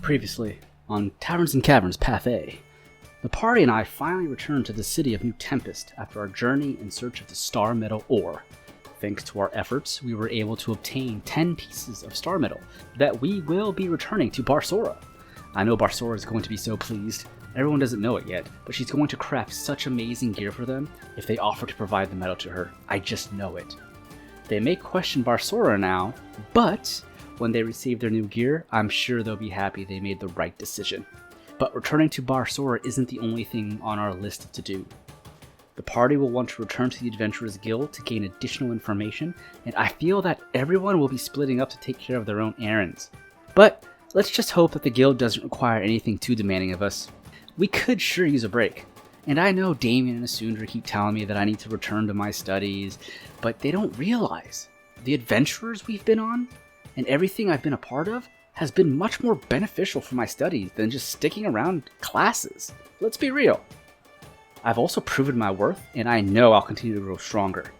Previously, on Taverns and Caverns Path A, the party and I finally returned to the city of New Tempest after our journey in search of the Star Metal ore. Thanks to our efforts, we were able to obtain 10 pieces of Star Metal that we will be returning to Barsora. I know Barsora is going to be so pleased. Everyone doesn't know it yet, but she's going to craft such amazing gear for them if they offer to provide the metal to her. I just know it. They may question Barsora now, but when they receive their new gear, I'm sure they'll be happy they made the right decision. But returning to Barsora isn't the only thing on our list to do. The party will want to return to the Adventurers Guild to gain additional information, and I feel that everyone will be splitting up to take care of their own errands. But let's just hope that the guild doesn't require anything too demanding of us. We could sure use a break. And I know Damien and Asundra keep telling me that I need to return to my studies, but they don't realize the adventures we've been on and everything I've been a part of has been much more beneficial for my studies than just sticking around classes. Let's be real. I've also proven my worth, and I know I'll continue to grow stronger.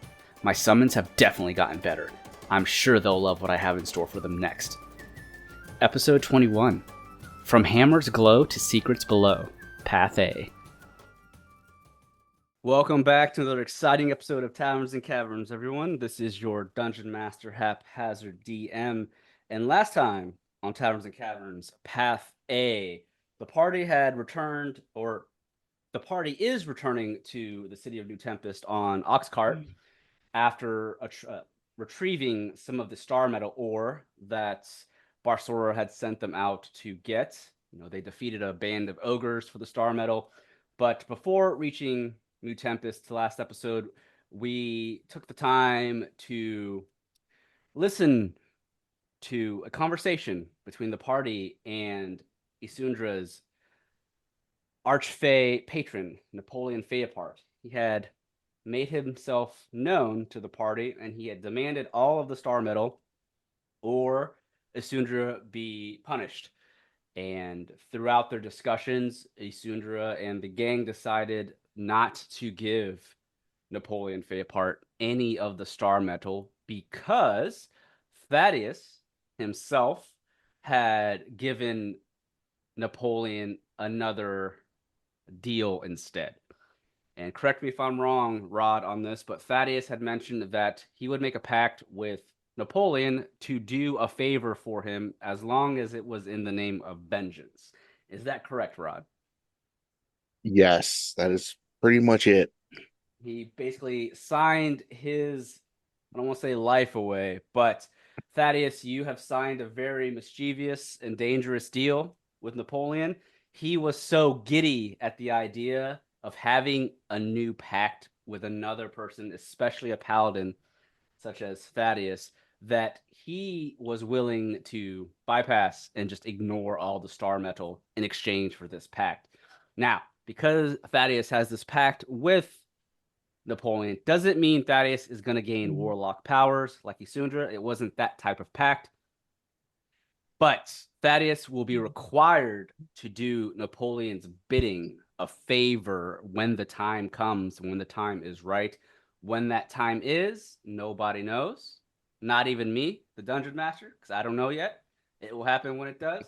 My summons have definitely gotten better. I'm sure they'll love what I have in store for them next. Episode 21. From Hammer's Glow to Secrets Below, Path A. Welcome back to another exciting episode of Taverns and Caverns, everyone. This is your Dungeon Master Haphazard DM. And last time on Taverns and Caverns, Path A, the party had returned, or the party is returning to the city of New Tempest on Oxcart after retrieving some of the Star Metal ore that Barsora had sent them out to get. They defeated a band of ogres for the Star Metal. But before reaching New Tempest, last episode, we took the time to listen to a conversation between the party and Isundra's archfey patron, Napoleon Fayapart. He had made himself known to the party, and he had demanded all of the Star Metal or Isundra be punished. And throughout their discussions, Isundra and the gang decided not to give Napoleon Fayapart any of the Star Metal because Thaddeus himself had given Napoleon another deal instead. And correct me if I'm wrong, Rod, on this, but Thaddeus had mentioned that he would make a pact with Napoleon to do a favor for him as long as it was in the name of vengeance. Is that correct, Rod? Yes, that is pretty much it. He basically signed his, I don't want to say life away, but Thaddeus, you have signed a very mischievous and dangerous deal with Napoleon. He was so giddy at the idea of having a new pact with another person, especially a paladin such as Thaddeus, that he was willing to bypass and just ignore all the Star Metal in exchange for this pact. Now, because Thaddeus has this pact with Napoleon, doesn't mean Thaddeus is going to gain warlock powers like Isundra. It wasn't that type of pact. But Thaddeus will be required to do Napoleon's bidding, a favor, when the time comes, when the time is right. When that time is, nobody knows. Not even me, the Dungeon Master, because I don't know yet. It will happen when it does.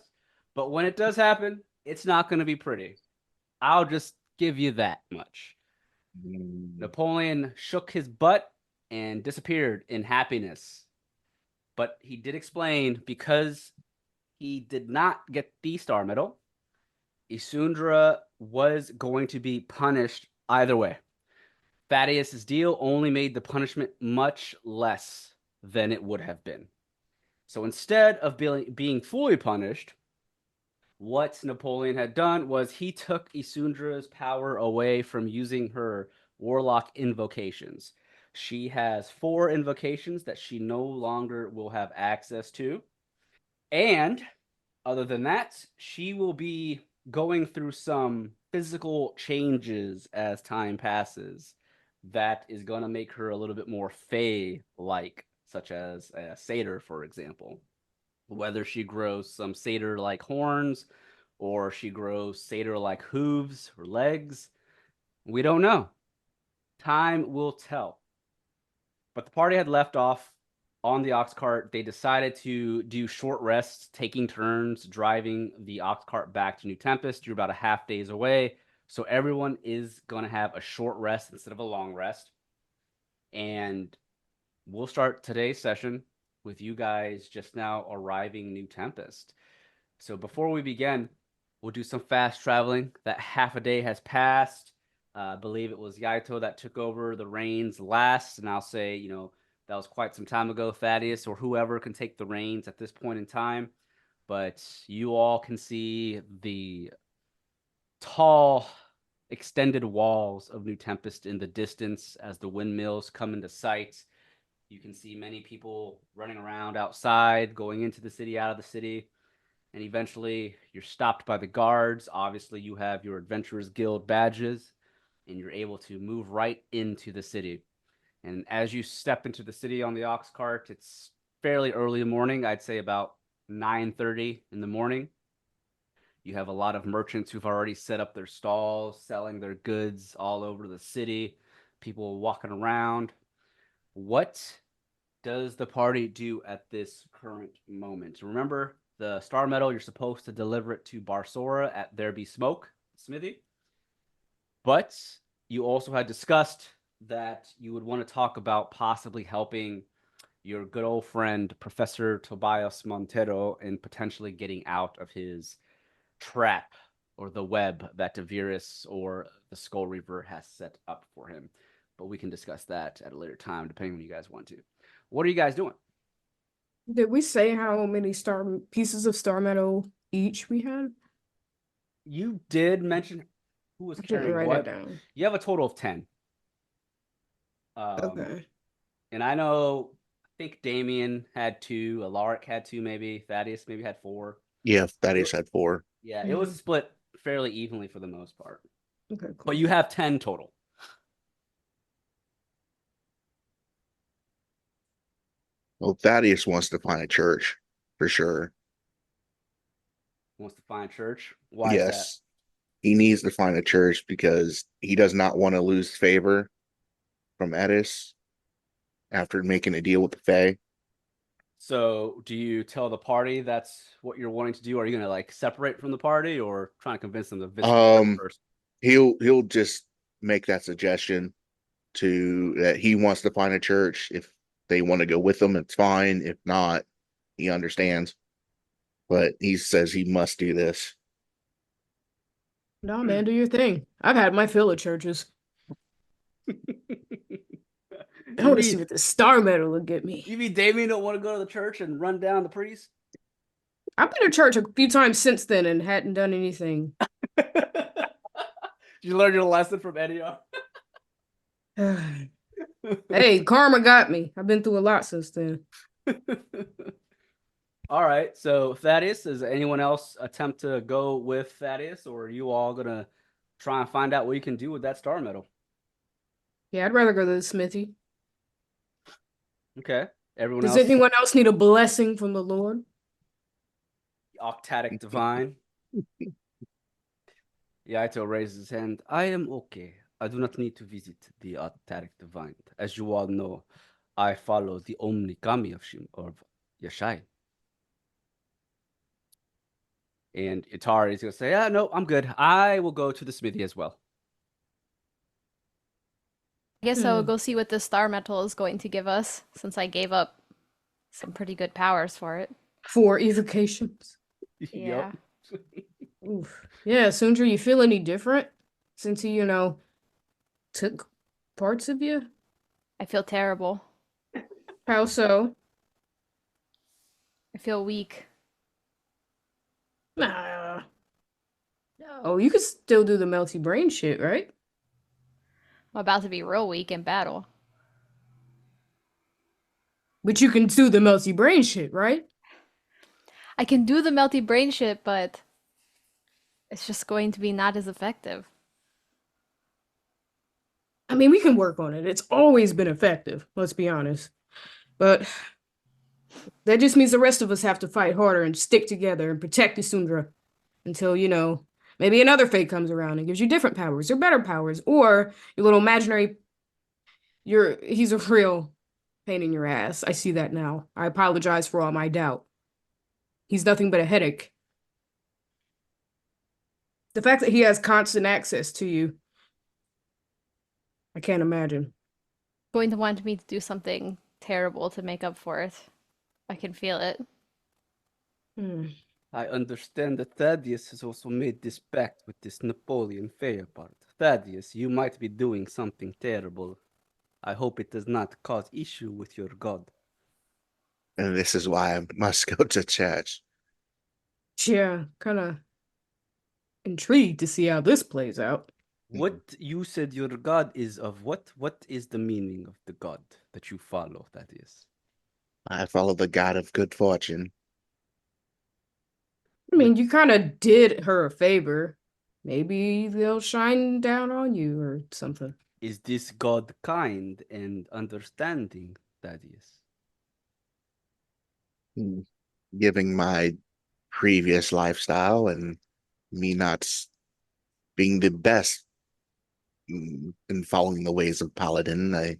But when it does happen, it's not going to be pretty. I'll just give you that much. Napoleon shook his butt and disappeared in happiness. But he did explain, because he did not get the Star Medal, Isundra was going to be punished either way. Thaddeus' deal only made the punishment much less than it would have been. So instead of being fully punished, what Napoleon had done was he took Isundra's power away from using her warlock invocations. She has 4 invocations that she no longer will have access to. And other than that, she will be going through some physical changes as time passes that is going to make her a little bit more Fae-like, such as a satyr, for example. Whether she grows some satyr-like horns or she grows satyr-like hooves or legs, we don't know. Time will tell. But the party had left off on the ox cart, they decided to do short rests, taking turns driving the ox cart back to New Tempest. You're about a half days away. So everyone is going to have a short rest instead of a long rest. And we'll start today's session with you guys just now arriving New Tempest. So before we begin, we'll do some fast traveling. That half a day has passed. I believe it was Yaito that took over the reins last, and I'll say, that was quite some time ago, Thaddeus, or whoever can take the reins at this point in time. But you all can see the tall, extended walls of New Tempest in the distance as the windmills come into sight. You can see many people running around outside, going into the city, out of the city. And eventually you're stopped by the guards. Obviously, you have your Adventurers Guild badges, and you're able to move right into the city. And as you step into the city on the ox cart, it's fairly early in the morning. I'd say about 9:30 in the morning. You have a lot of merchants who've already set up their stalls, selling their goods all over the city. People walking around. What does the party do at this current moment? Remember, the star medal, you're supposed to deliver it to Barsora at There Be Smoke Smithy. But you also had discussed that you would want to talk about possibly helping your good old friend, Professor Tobias Montero, in potentially getting out of his trap or the web that Devirus or the Skull Reaver has set up for him. But we can discuss that at a later time, depending on when you guys want to. What are you guys doing? Did we say how many star pieces of star metal each we had? You did mention who was I didn't carrying write it what. down. You have a total of 10. Okay. And I know, I think Damien had 2, Alaric had 2, maybe. Thaddeus maybe had 4. Yeah, Thaddeus had 4. Yeah, it was split fairly evenly for the most part. Okay, cool. But you have 10 total. Well, Thaddeus wants to find a church for sure. Wants to find church. Why is that? Yes, he needs to find a church because he does not want to lose favor from Edis after making a deal with the Fae. So, do you tell the party that's what you're wanting to do? Are you going to like separate from the party or trying to convince them to visit the church Um, first? he'll just make that suggestion to that he wants to find a church. If they want to go with him, it's fine. If not, he understands. But he says he must do this. No, man, do your thing. I've had my fill of churches. I You want to see mean what the star metal will get me. you mean Damien don't want to go to the church and run down the priest? I've been to church a few times since then and hadn't done anything. Did you learn your lesson from Eddie? Hey, karma got me. I've been through a lot since then. All right. So Thaddeus, does anyone else attempt to go with Thaddeus, or are you all gonna try and find out what you can do with that star medal? Yeah, I'd rather go to the smithy. Okay. Everyone Does else, anyone else need a blessing from the Lord? Octatic Divine. Yaito raises his hand. I am okay. I do not need to visit the Octatic Divine. As you all know, I follow the Omnikami of Yashai. And Itari is going to say, no, I'm good. I will go to the smithy as well. I guess I will go see what the star metal is going to give us, since I gave up some pretty good powers for it. 4 evocations. Yeah. Oof. Yeah, Sundra, you feel any different since he, took parts of you? I feel terrible. How so? I feel weak. Nah. Oh, you could still do the melty brain shit, right? I'm about to be real weak in battle. But you can do the melty brain shit, right? I can do the melty brain shit, but it's just going to be not as effective. I mean, we can work on it. It's always been effective, let's be honest. But that just means the rest of us have to fight harder and stick together and protect Isundra until, maybe another fate comes around and gives you different powers or better powers, or your little imaginary he's a real pain in your ass. I see that now. I apologize for all my doubt. He's nothing but a headache. The fact that he has constant access to you, I can't imagine. Going to want me to do something terrible to make up for it. I can feel it. Hmm. I understand that Thaddeus has also made this pact with this Napoleon Fayapart. Thaddeus, you might be doing something terrible. I hope it does not cause issue with your god. And this is why I must go to church. Yeah, kind of intrigued to see how this plays out. What you said your god is of what? What is the meaning of the god that you follow, Thaddeus? I follow the god of good fortune. I mean, you kind of did her a favor. Maybe they'll shine down on you or something. Is this god kind and understanding, Thaddeus? Hmm. Giving my previous lifestyle and me not being the best in following the ways of Paladin. I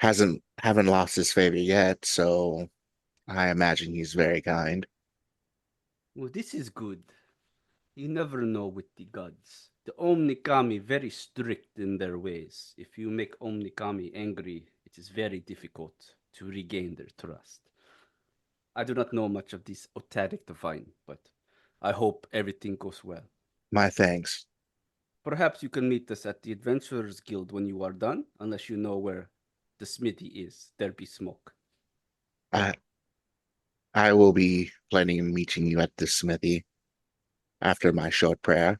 haven't lost his favor yet, so I imagine he's very kind. Well, this is good. You never know with the gods. The Omnikami very strict in their ways. If you make Omnikami angry, it is very difficult to regain their trust. I do not know much of this Otatic divine, but I hope everything goes well. My thanks. Perhaps you can meet us at the Adventurers Guild when you are done, unless you know where the smithy is. There be smoke. I I will be planning on meeting you at the smithy after my short prayer.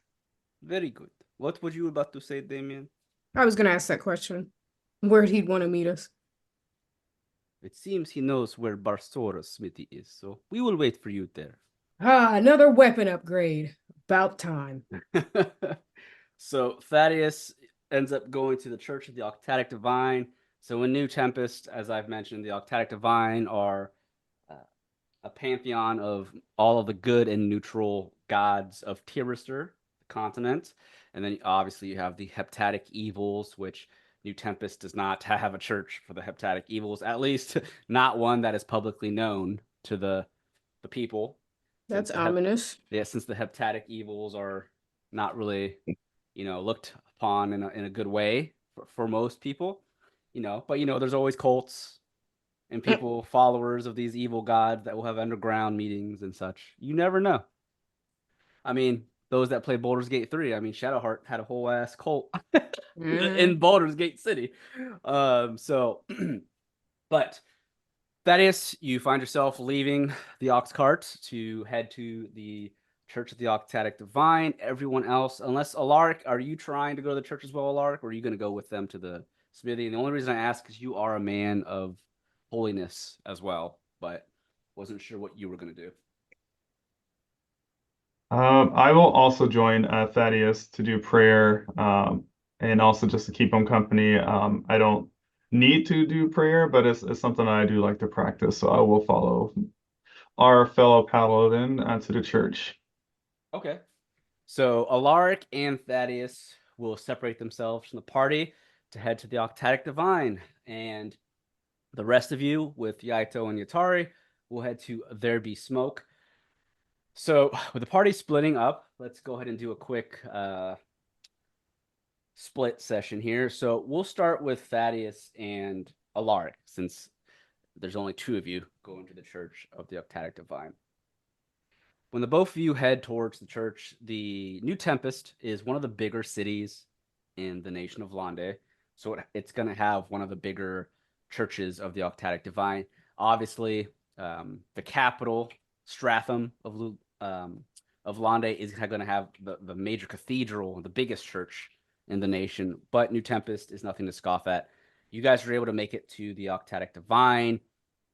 Very good. What were you about to say, Damien? I was gonna ask that question. Where'd he want to meet us? It seems he knows where Barsora's smithy is, so we will wait for you there. Ah, another weapon upgrade. About time. So Thaddeus ends up going to the Church of the Octatic Divine. So in New Tempest, as I've mentioned, the Octatic Divine are uh, a pantheon of all of the good and neutral gods of Tirister, the continent. And then obviously you have the Heptatic Evils, which New Tempest does not have a church for the Heptatic Evils, at least not one that is publicly known to the people. That's Since ominous. since the Heptatic Evils are not really, looked upon in a good way for most people, but there's always cults and people followers of these evil gods that will have underground meetings and such. You never know. I mean, those that play Baldur's Gate 3, I mean, Shadowheart had a whole ass cult in Mhm. Baldur's Gate City. So but Thaddeus, you find yourself leaving the Ox Cart to head to the Church of the Octatic Divine. Everyone else, unless Alaric, are you trying to go to the church as well, Alaric, or are you going to go with them to the smithy? And the only reason I ask is you are a man of holiness as well, but wasn't sure what you were going to do. I will also join Thaddeus to do prayer, and also just to keep him company. I don't need to do prayer, but it's something I do like to practice, so I will follow our fellow paladin to the church. Okay. So Alaric and Thaddeus will separate themselves from the party to head to the Octatic Divine, and the rest of you, with Yaito and Yatari, will head to There Be Smoke. So, with the party splitting up, let's go ahead and do a quick split session here. So, we'll start with Thaddeus and Alaric, since there's only two of you going to the Church of the Octatic Divine. When the both of you head towards the church, the New Tempest is one of the bigger cities in the nation of Lande. So it's going to have one of the bigger churches of the Octatic Divine. Obviously, the capital, Stratham of Lande, is going to have the major cathedral, the biggest church in the nation. But New Tempest is nothing to scoff at. You guys are able to make it to the Octatic Divine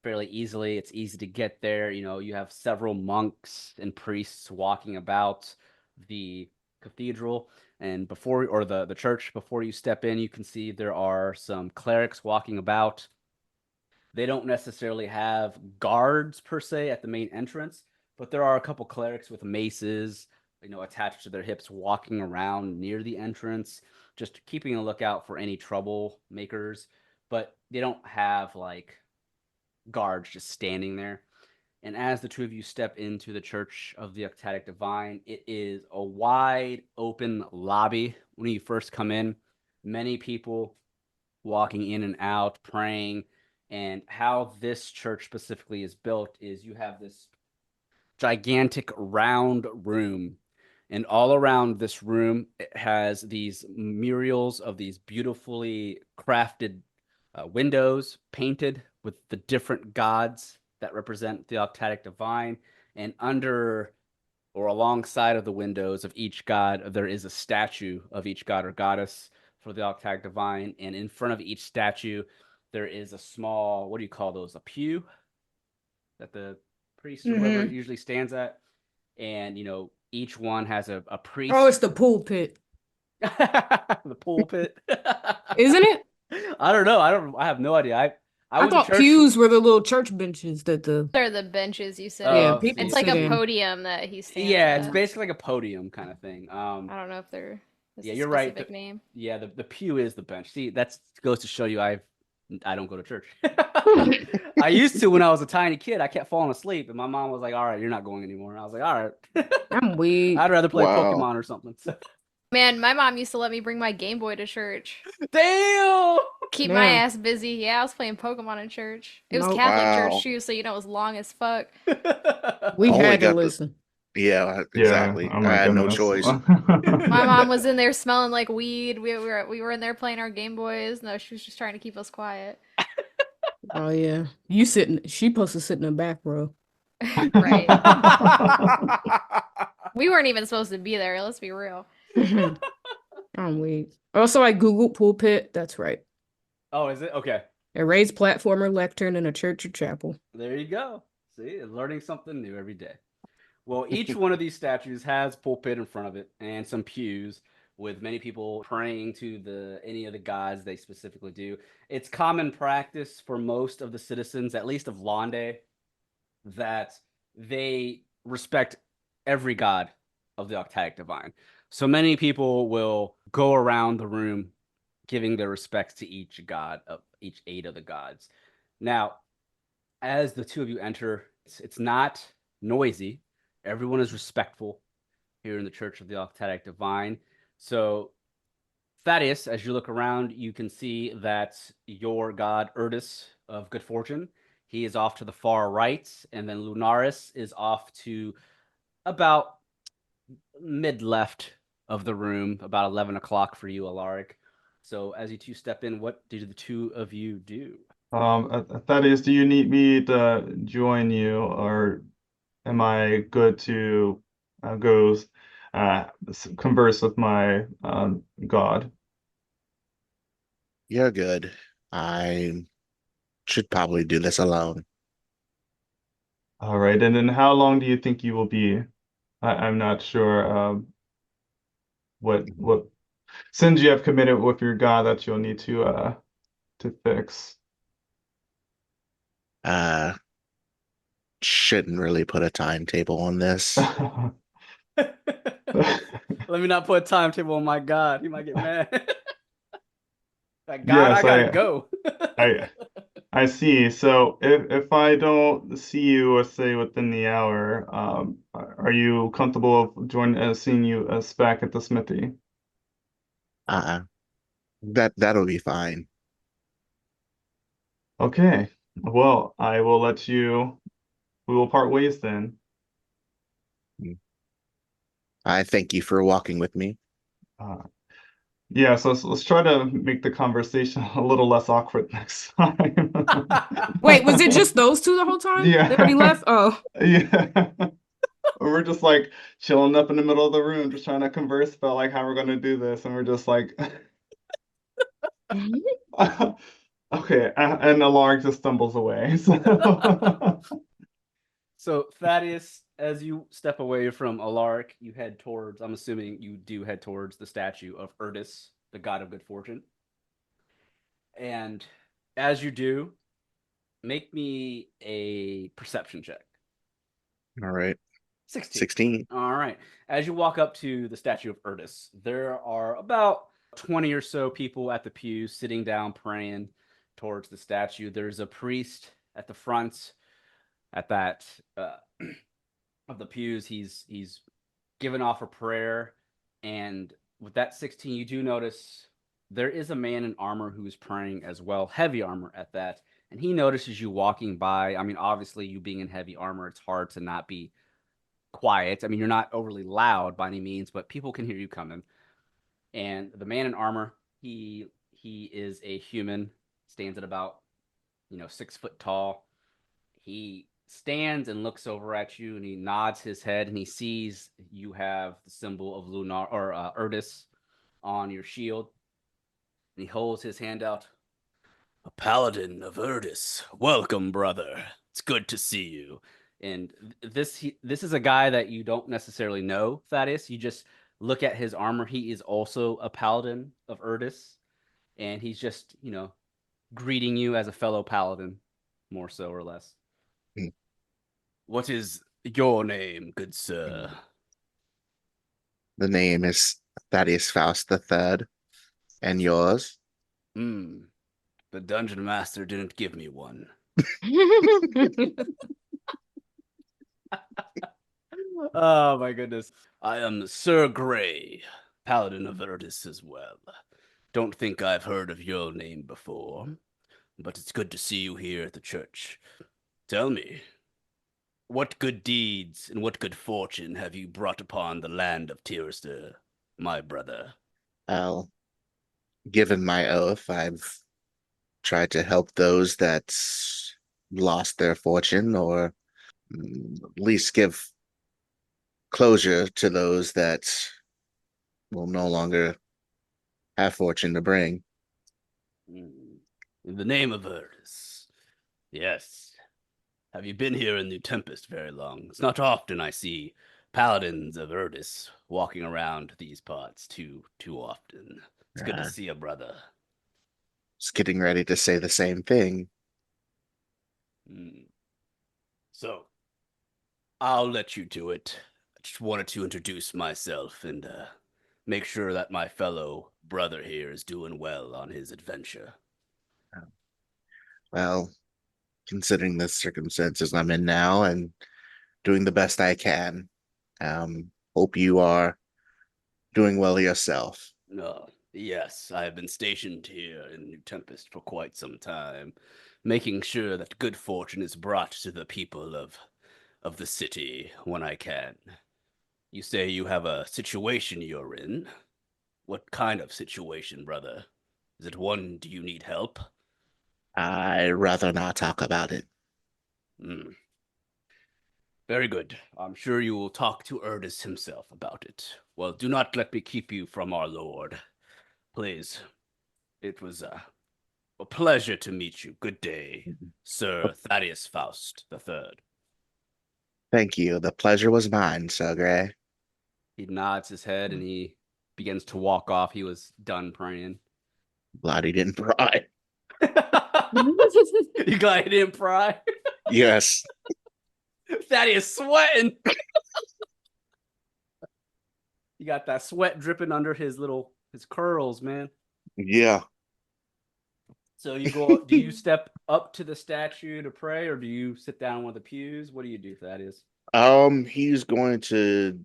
fairly easily. It's easy to get there. You have several monks and priests walking about the cathedral and the church. Before you step in, you can see there are some clerics walking about. They don't necessarily have guards per se at the main entrance, but there are a couple clerics with maces, attached to their hips, walking around near the entrance, just keeping a lookout for any troublemakers. but they don't have like guards just standing there. And as the two of you step into the Church of the Ecstatic Divine, it is a wide open lobby. When you first come in, many people walking in and out, praying. And how this church specifically is built is you have this gigantic round room. And all around this room, it has these murals of these beautifully crafted windows painted with the different gods that represent the Octatic Divine. And under or alongside of the windows of each god, there is a statue of each god or goddess for the Octatic Divine. And in front of each statue, there is a small, what do you call those? A pew that the priest or whoever usually stands at. And, each one has a priest. Oh, it's the pulpit, The pulpit. isn't it? I don't know. I have no idea. I I went to thought church. pews were the little church benches that the They're the benches you sit Yeah, on. people It's like sit a in. podium that he stands Yeah, it's at. basically like a podium kind of thing. I don't know if there's Yeah, a you're right. specific name. Yeah, the pew is the bench. See, that goes to show you I don't go to church. I used to when I was a tiny kid. I kept falling asleep, and my mom was like, "All right, you're not going anymore." And I was like, "All right." I'm weak. I'd rather play Wow. Pokemon or something. Man, my mom used to let me bring my Game Boy to church. Damn. Keep my Man. ass busy. Yeah, I was playing Pokemon in church. It was Nope. Catholic Wow. church too, so it was long as fuck. We Only had to got the- listen. Yeah, Yeah. exactly. Oh I my had no goodness. choice. My mom was in there smelling like weed. We were in there playing our Game Boys. No, she was just trying to keep us quiet. Oh yeah, you sitting? She supposed to sit in the back row. Right. We weren't even supposed to be there. Let's be real. I'm weak. Also, I googled pulpit. That's right. Oh, is it? Okay. A raised platform or lectern in a church or chapel. There you go. See, learning something new every day. Well, each one of these statues has pulpit in front of it and some pews with many people praying to any of the gods they specifically do. It's common practice for most of the citizens, at least of Londe, that they respect every god of the Octaic Divine. So many people will go around the room giving their respects to each god of each 8 of the gods. Now, as the two of you enter, it's not noisy. Everyone is respectful here in the Church of the Octaic Divine. So, Thaddeus, as you look around, you can see that your god, Erdis of Good Fortune, he is off to the far right, and then Lunaris is off to about mid-left of the room, about 11 o'clock for you, Alaric. So, as you two step in, what do the two of you do? Thaddeus, do you need me to join you, or am I good to go converse with my god? You're good. I should probably do this alone. All right, and then how long do you think you will be? I'm not sure what sins you have committed with your god that you'll need to fix. Shouldn't really put a timetable on this. Let me not put a timetable on my god. He might get mad. That god, Yes, I gotta go. I see. So if I don't see you, let's say within the hour, are you comfortable of seeing you back at the smithy? Uh-uh. That'll be fine. Okay. Well, I will let you. We will part ways then. I thank you for walking with me. Yeah, so let's try to make the conversation a little less awkward next time. Wait, was it just those two the whole time? Yeah. They already left? Oh. Yeah. We're just like chilling up in the middle of the room, just trying to converse about like how we're gonna do this, and we're just like, okay, and Alarg just stumbles away. So So, Thaddeus, as you step away from Alaric, you head towards, I'm assuming you do head towards the statue of Erdis, the god of good fortune. And as you do, make me a perception check. All right. 16. 16. All right. As you walk up to the statue of Erdis, there are about 20 or so people at the pews sitting down praying towards the statue. There's a priest at the front, at that of the pews. He's given off a prayer, and with that 16, you do notice there is a man in armor who's praying as well, heavy armor at that. And he notices you walking by. I mean, obviously, you being in heavy armor, it's hard to not be quiet. I mean, you're not overly loud by any means, but people can hear you coming. And the man in armor, he is a human, stands at about 6 foot tall. He stands and looks over at you, and he nods his head, and he sees you have the symbol of Lunar or Erdis on your shield. And he holds his hand out. A paladin of Erdis. Welcome, brother. It's good to see you. And this is a guy that you don't necessarily know, Thaddeus. You just look at his armor. He is also a paladin of Erdis. And he's just, greeting you as a fellow paladin, more so or less. Hmm. What is your name, good sir? The name is Thaddeus Faust III. And yours? The dungeon master didn't give me one. Oh my goodness. I am Sir Grey, paladin of Erdis as well. Don't think I've heard of your name before, but it's good to see you here at the church. Tell me, what good deeds and what good fortune have you brought upon the land of Tirister, my brother? Well, given my oath, I've tried to help those that lost their fortune, or at least give closure to those that will no longer have fortune to bring. In the name of Erdis. Yes. Have you been here in New Tempest very long? It's not often I see paladins of Erdis walking around these parts too often. It's good to see a brother. Just getting ready to say the same thing. So, I'll let you do it. I just wanted to introduce myself and make sure that my fellow brother here is doing well on his adventure. Well, considering the circumstances I'm in now and doing the best I can, hope you are doing well yourself. Yes, I have been stationed here in New Tempest for quite some time, making sure that good fortune is brought to the people of the city when I can. You say you have a situation you're in. What kind of situation, brother? Is it one, do you need help? I'd rather not talk about it. Very good. I'm sure you will talk to Erdis himself about it. Well, do not let me keep you from our Lord. Please. It was a pleasure to meet you. Good day, Sir Thaddeus Faust III. Thank you. The pleasure was mine, Sir Gray. He nods his head and he begins to walk off. He was done praying. Glad he didn't pry. You glad he didn't pry? Yes. Thaddeus sweating. You got that sweat dripping under his curls, man. Yeah. So you go. Do you step up to the statue to pray, or do you sit down in one of the pews? What do you do, Thaddeus? He's going to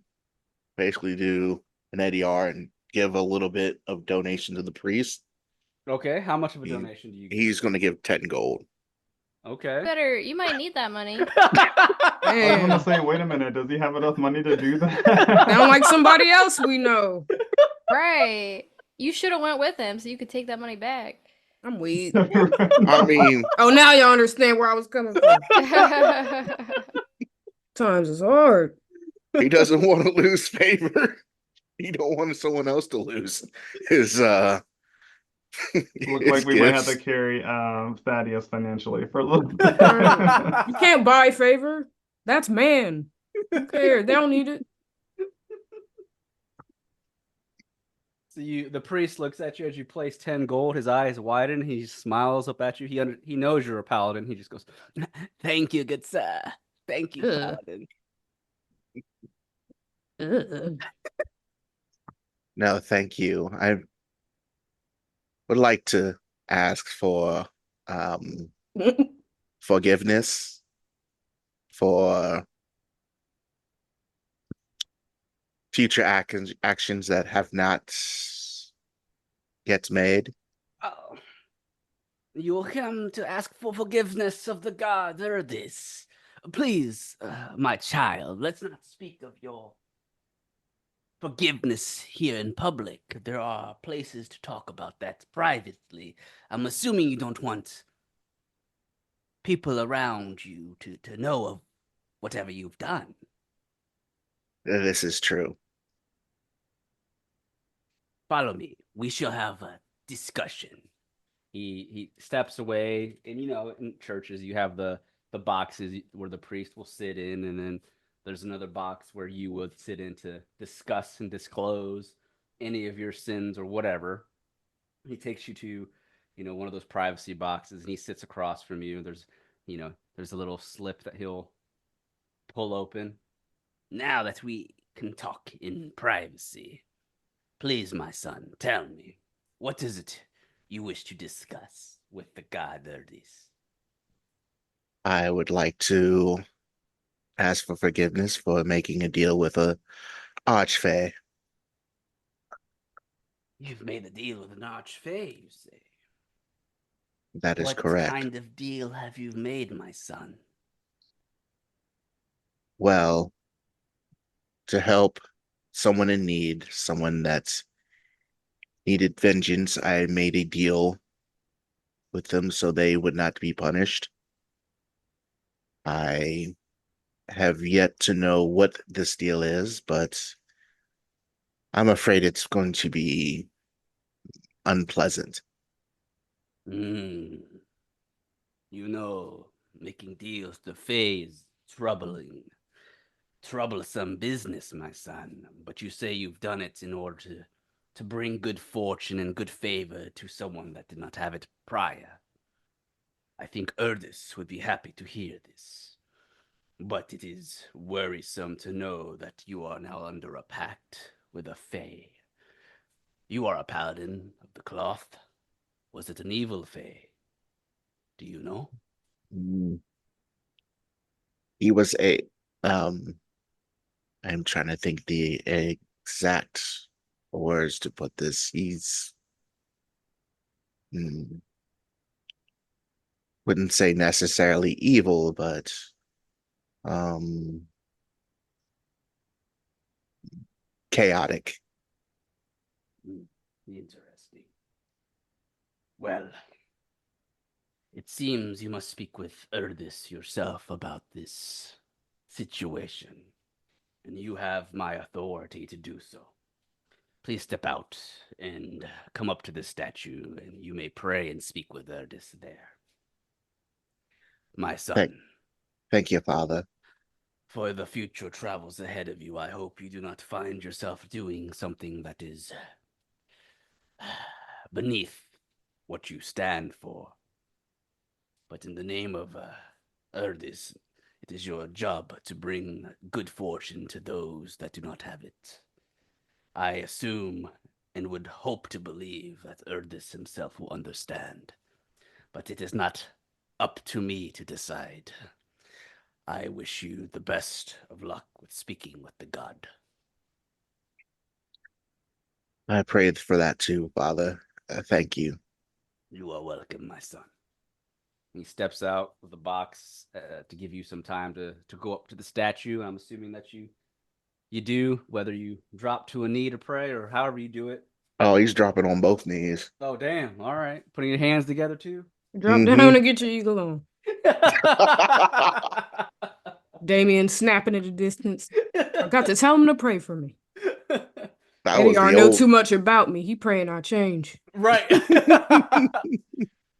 basically do an ADR and give a little bit of donation to the priest. Okay, how much of a donation do you give? He's going to give 10 gold. Okay. You might need that money. I was gonna say, wait a minute, does he have enough money to do that? Sound like somebody else we know. Right. You should have went with him so you could take that money back. I'm weak. I mean, Oh, now y'all understand where I was coming from. Times is hard. he doesn't want to lose favor. He don't want someone else to lose his Look his like we might have gifts. to carry Thaddeus financially for a little bit. You can't buy favor. That's man. Who cares? They don't need it. So the priest looks at you as you place 10 gold. His eyes widen. He smiles up at you. He knows you're a paladin. He just goes, "Thank you, good sir. Thank you, paladin." No, thank you. I would like to ask for um, forgiveness for future actions that have not yet made. Oh, you will come to ask for forgiveness of the gods or this. Please, my child, let's not speak of your forgiveness here in public. There are places to talk about that privately. I'm assuming you don't want people around you to know of whatever you've done. This is true. Follow me. We shall have a discussion. He steps away, and in churches you have the boxes where the priest will sit in, and then there's another box where you would sit in to discuss and disclose any of your sins or whatever. He takes you to, one of those privacy boxes, and he sits across from you. There's a little slip that he'll pull open. Now that we can talk in privacy, please, my son, tell me, what is it you wish to discuss with the god Erdis? I would like to ask for forgiveness for making a deal with a archfey. You've made a deal with an archfey, you say? That is What correct. kind of deal have you made, my son? Well, to help someone in need, someone that's needed vengeance, I made a deal with them so they would not be punished. I have yet to know what this deal is, but I'm afraid it's going to be unpleasant. Hmm. Making deals to Fae is troublesome business, my son. But you say you've done it in order to bring good fortune and good favor to someone that did not have it prior. I think Erdis would be happy to hear this. But it is worrisome to know that you are now under a pact with a Fae. You are a paladin of the cloth. Was it an evil Fae? Do you know? Mm. He was a I'm trying to think the exact words to put this. He's mm, wouldn't say necessarily evil, but um chaotic. Interesting. Well, it seems you must speak with Erdis yourself about this situation, and you have my authority to do so. Please step out and come up to the statue, and you may pray and speak with Erdis there. My Thank, son, thank you, Father. for the future travels ahead of you, I hope you do not find yourself doing something that is beneath what you stand for. But in the name of Erdis, it is your job to bring good fortune to those that do not have it. I assume and would hope to believe that Erdis himself will understand, but it is not up to me to decide. I wish you the best of luck with speaking with the god. I prayed for that too, Father. Thank you. You are welcome, my son. He steps out with a box to give you some time to go up to the statue. I'm assuming that you do, whether you drop to a knee to pray or however you do it. Oh, he's dropping on both knees. Oh, damn. All right. Putting your hands together too. Drop down and get your eagle on. Damien snapping at a distance. I got to tell him to pray for me. That was Eddie the know old. too much about me. He praying I change. Right.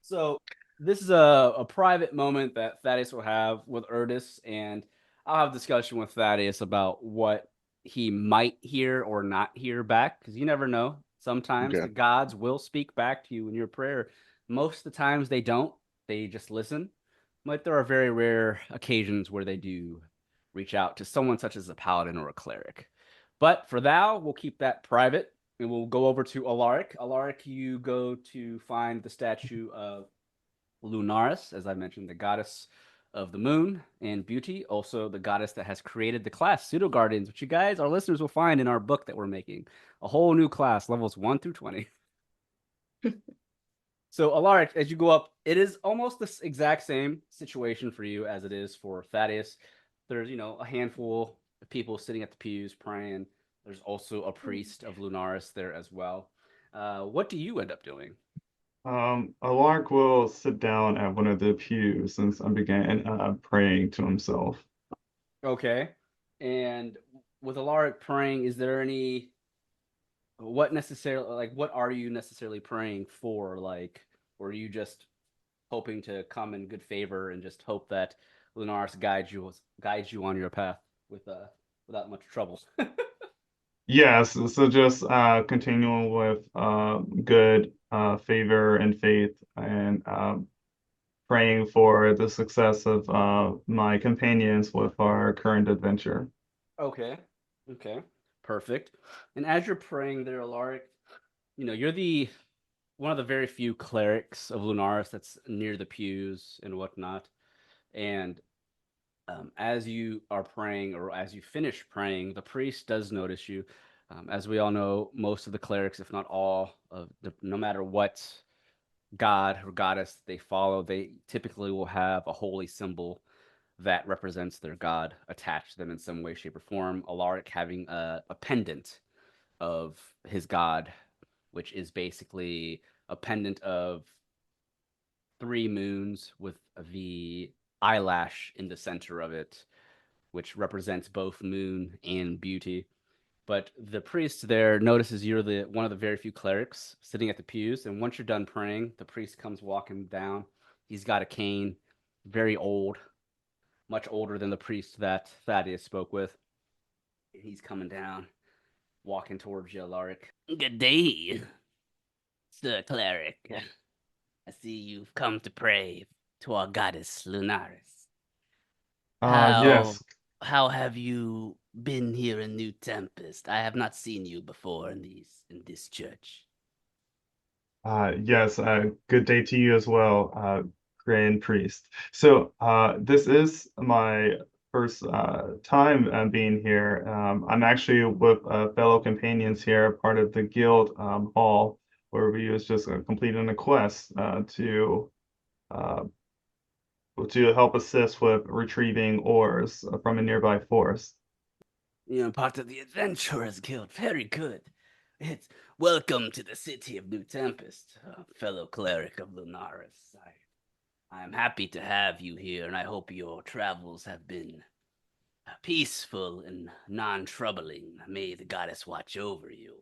So this is a private moment that Thaddeus will have with Erdis, and I'll have a discussion with Thaddeus about what he might hear or not hear back, because you never know. Sometimes Okay. the gods will speak back to you in your prayer. Most of the times they don't. They just listen. But there are very rare occasions where they do reach out to someone such as a paladin or a cleric. But for thou, we'll keep that private, and we'll go over to Alaric. Alaric, you go to find the statue of Lunaris, as I mentioned, the goddess of the moon and beauty, also the goddess that has created the class Pseudo Guardians, which you guys, our listeners, will find in our book that we're making. A whole new class, levels 1 through 20. So, Alaric, as you go up, it is almost the exact same situation for you as it is for Thaddeus. There's, a handful of people sitting at the pews praying. There's also a priest of Lunaris there as well. What do you end up doing? Alark will sit down at one of the pews and began praying to himself. Okay. And with Alaric praying, is there any what are you necessarily praying for? Like, or are you just hoping to come in good favor and just hope that Lunaris guides you on your path with without much trouble? Yes, so just continuing with good favor and faith and praying for the success of my companions with our current adventure. Okay. Okay. Perfect. And as you're praying there, Alaric, you're the one of the very few clerics of Lunaris that's near the pews and whatnot. And as you are praying, or as you finish praying, the priest does notice you. As we all know, most of the clerics, if not all, no matter what god or goddess they follow, they typically will have a holy symbol that represents their god attached to them in some way, shape, or form. Alaric having a pendant of his god, which is basically a pendant of 3 moons with the eyelash in the center of it, which represents both moon and beauty. But the priest there notices you're the one of the very few clerics sitting at the pews, and once you're done praying, the priest comes walking down. He's got a cane, very old, much older than the priest that Thaddeus spoke with. He's coming down, walking towards you, Alaric. Good day, Sir Cleric. I see you've come to pray to our goddess Lunaris. How Yes, how have you been here in New Tempest? I have not seen you before in this church. yes, good day to you as well, Grand Priest. So, this is my first time being here. I'm actually with fellow companions here, part of the guild hall, where we was just completing a quest uh, to help assist with retrieving ores from a nearby forest. You're part of the Adventurers Guild. Very good. It's welcome to the city of New Tempest, fellow cleric of Lunaris. I am happy to have you here, and I hope your travels have been peaceful and non-troubling. May the goddess watch over you.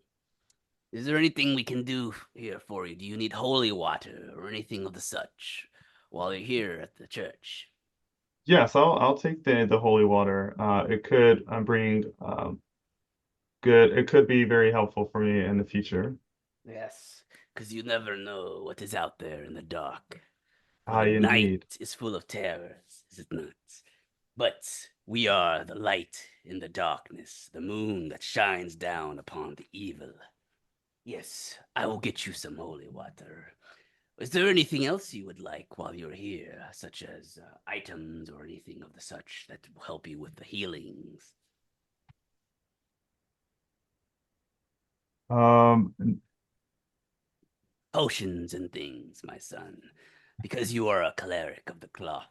Is there anything we can do here for you? Do you need holy water or anything of the such while you're here at the church? Yes, I'll take the holy water. It could bring good. It could be very helpful for me in the future. Yes, because you never know what is out there in the dark. For the Indeed. night is full of terrors, is it not? But we are the light in the darkness, the moon that shines down upon the evil. Yes, I will get you some holy water. Is there anything else you would like while you're here, such as items or anything of the such that will help you with the healings? Um, Potions and things, my son, because you are a cleric of the cloth.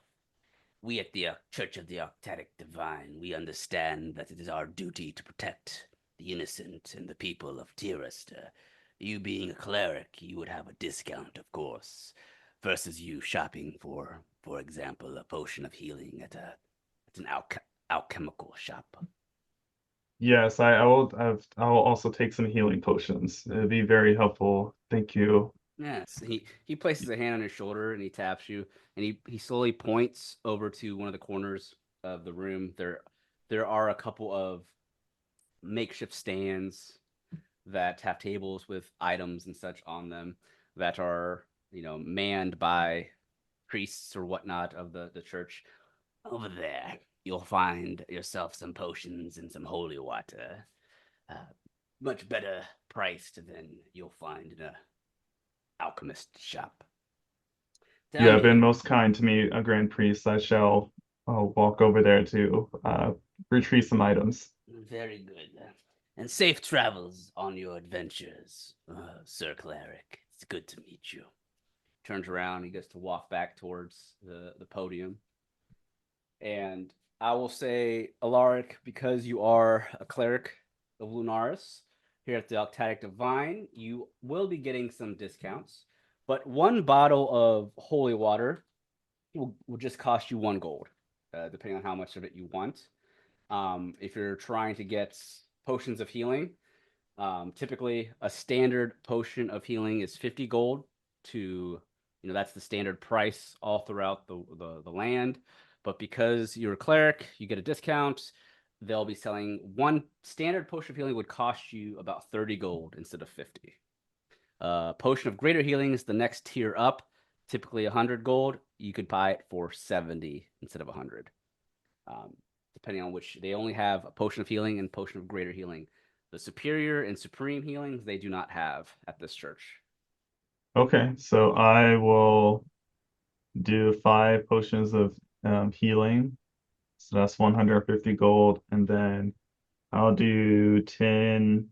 We at the Church of the Arctic Divine, we understand that it is our duty to protect the innocent and the people of Tirest. You being a cleric, you would have a discount, of course, versus you shopping for example, a potion of healing at an alchemical shop. yes, I will also take some healing potions. It'd be very helpful. Thank you. Yes, he places a hand on your shoulder and he taps you, and he slowly points over to one of the corners of the room. There are a couple of makeshift stands that have tables with items and such on them that are manned by priests or whatnot of the church. Over there, you'll find yourself some potions and some holy water. Uh, Much better priced than you'll find in a alchemist shop. You Tell have been me. most kind to me, a Grand Priest. I shall walk over there to retrieve some items. Very good. And safe travels on your adventures, Sir Cleric. It's good to meet you. Turns around, he goes to walk back towards the podium. And I will say, Alaric, because you are a cleric of Lunaris here at the Octadic Divine, you will be getting some discounts. But one bottle of holy water will just cost you 1 gold, depending on how much of it you want. If you're trying to get potions of healing, typically a standard potion of healing is 50 gold to, that's the standard price all throughout the land. But because you're a cleric, you get a discount. They'll be selling one standard potion of healing would cost you about 30 gold instead of 50. Potion of greater healing is the next tier up, typically 100 gold. You could buy it for 70 instead of 100. Depending on which, they only have a potion of healing and potion of greater healing. The superior and supreme healings they do not have at this church. Okay, so I will do 5 potions of healing. So that's 150 gold. And then I'll do 10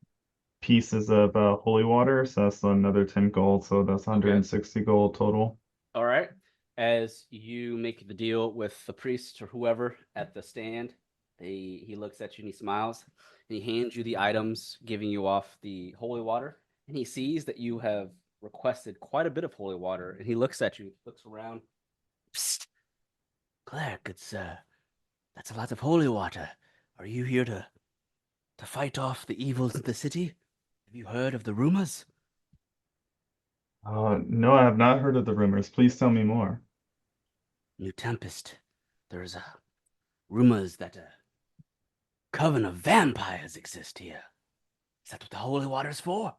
pieces of holy water. So that's another 10 gold. So that's 160 gold total. All right. As you make the deal with the priest or whoever at the stand, he looks at you and he smiles. And he hands you the items, giving you off the holy water. And he sees that you have requested quite a bit of holy water. And he looks at you, looks around. Psst, cleric, that's a lot of holy water. Are you here to fight off the evils of the city? Have you heard of the rumors? No, I have not heard of the rumors. Please tell me more. New Tempest. There's rumors that a coven of vampires exist here. Is that what the holy water is for?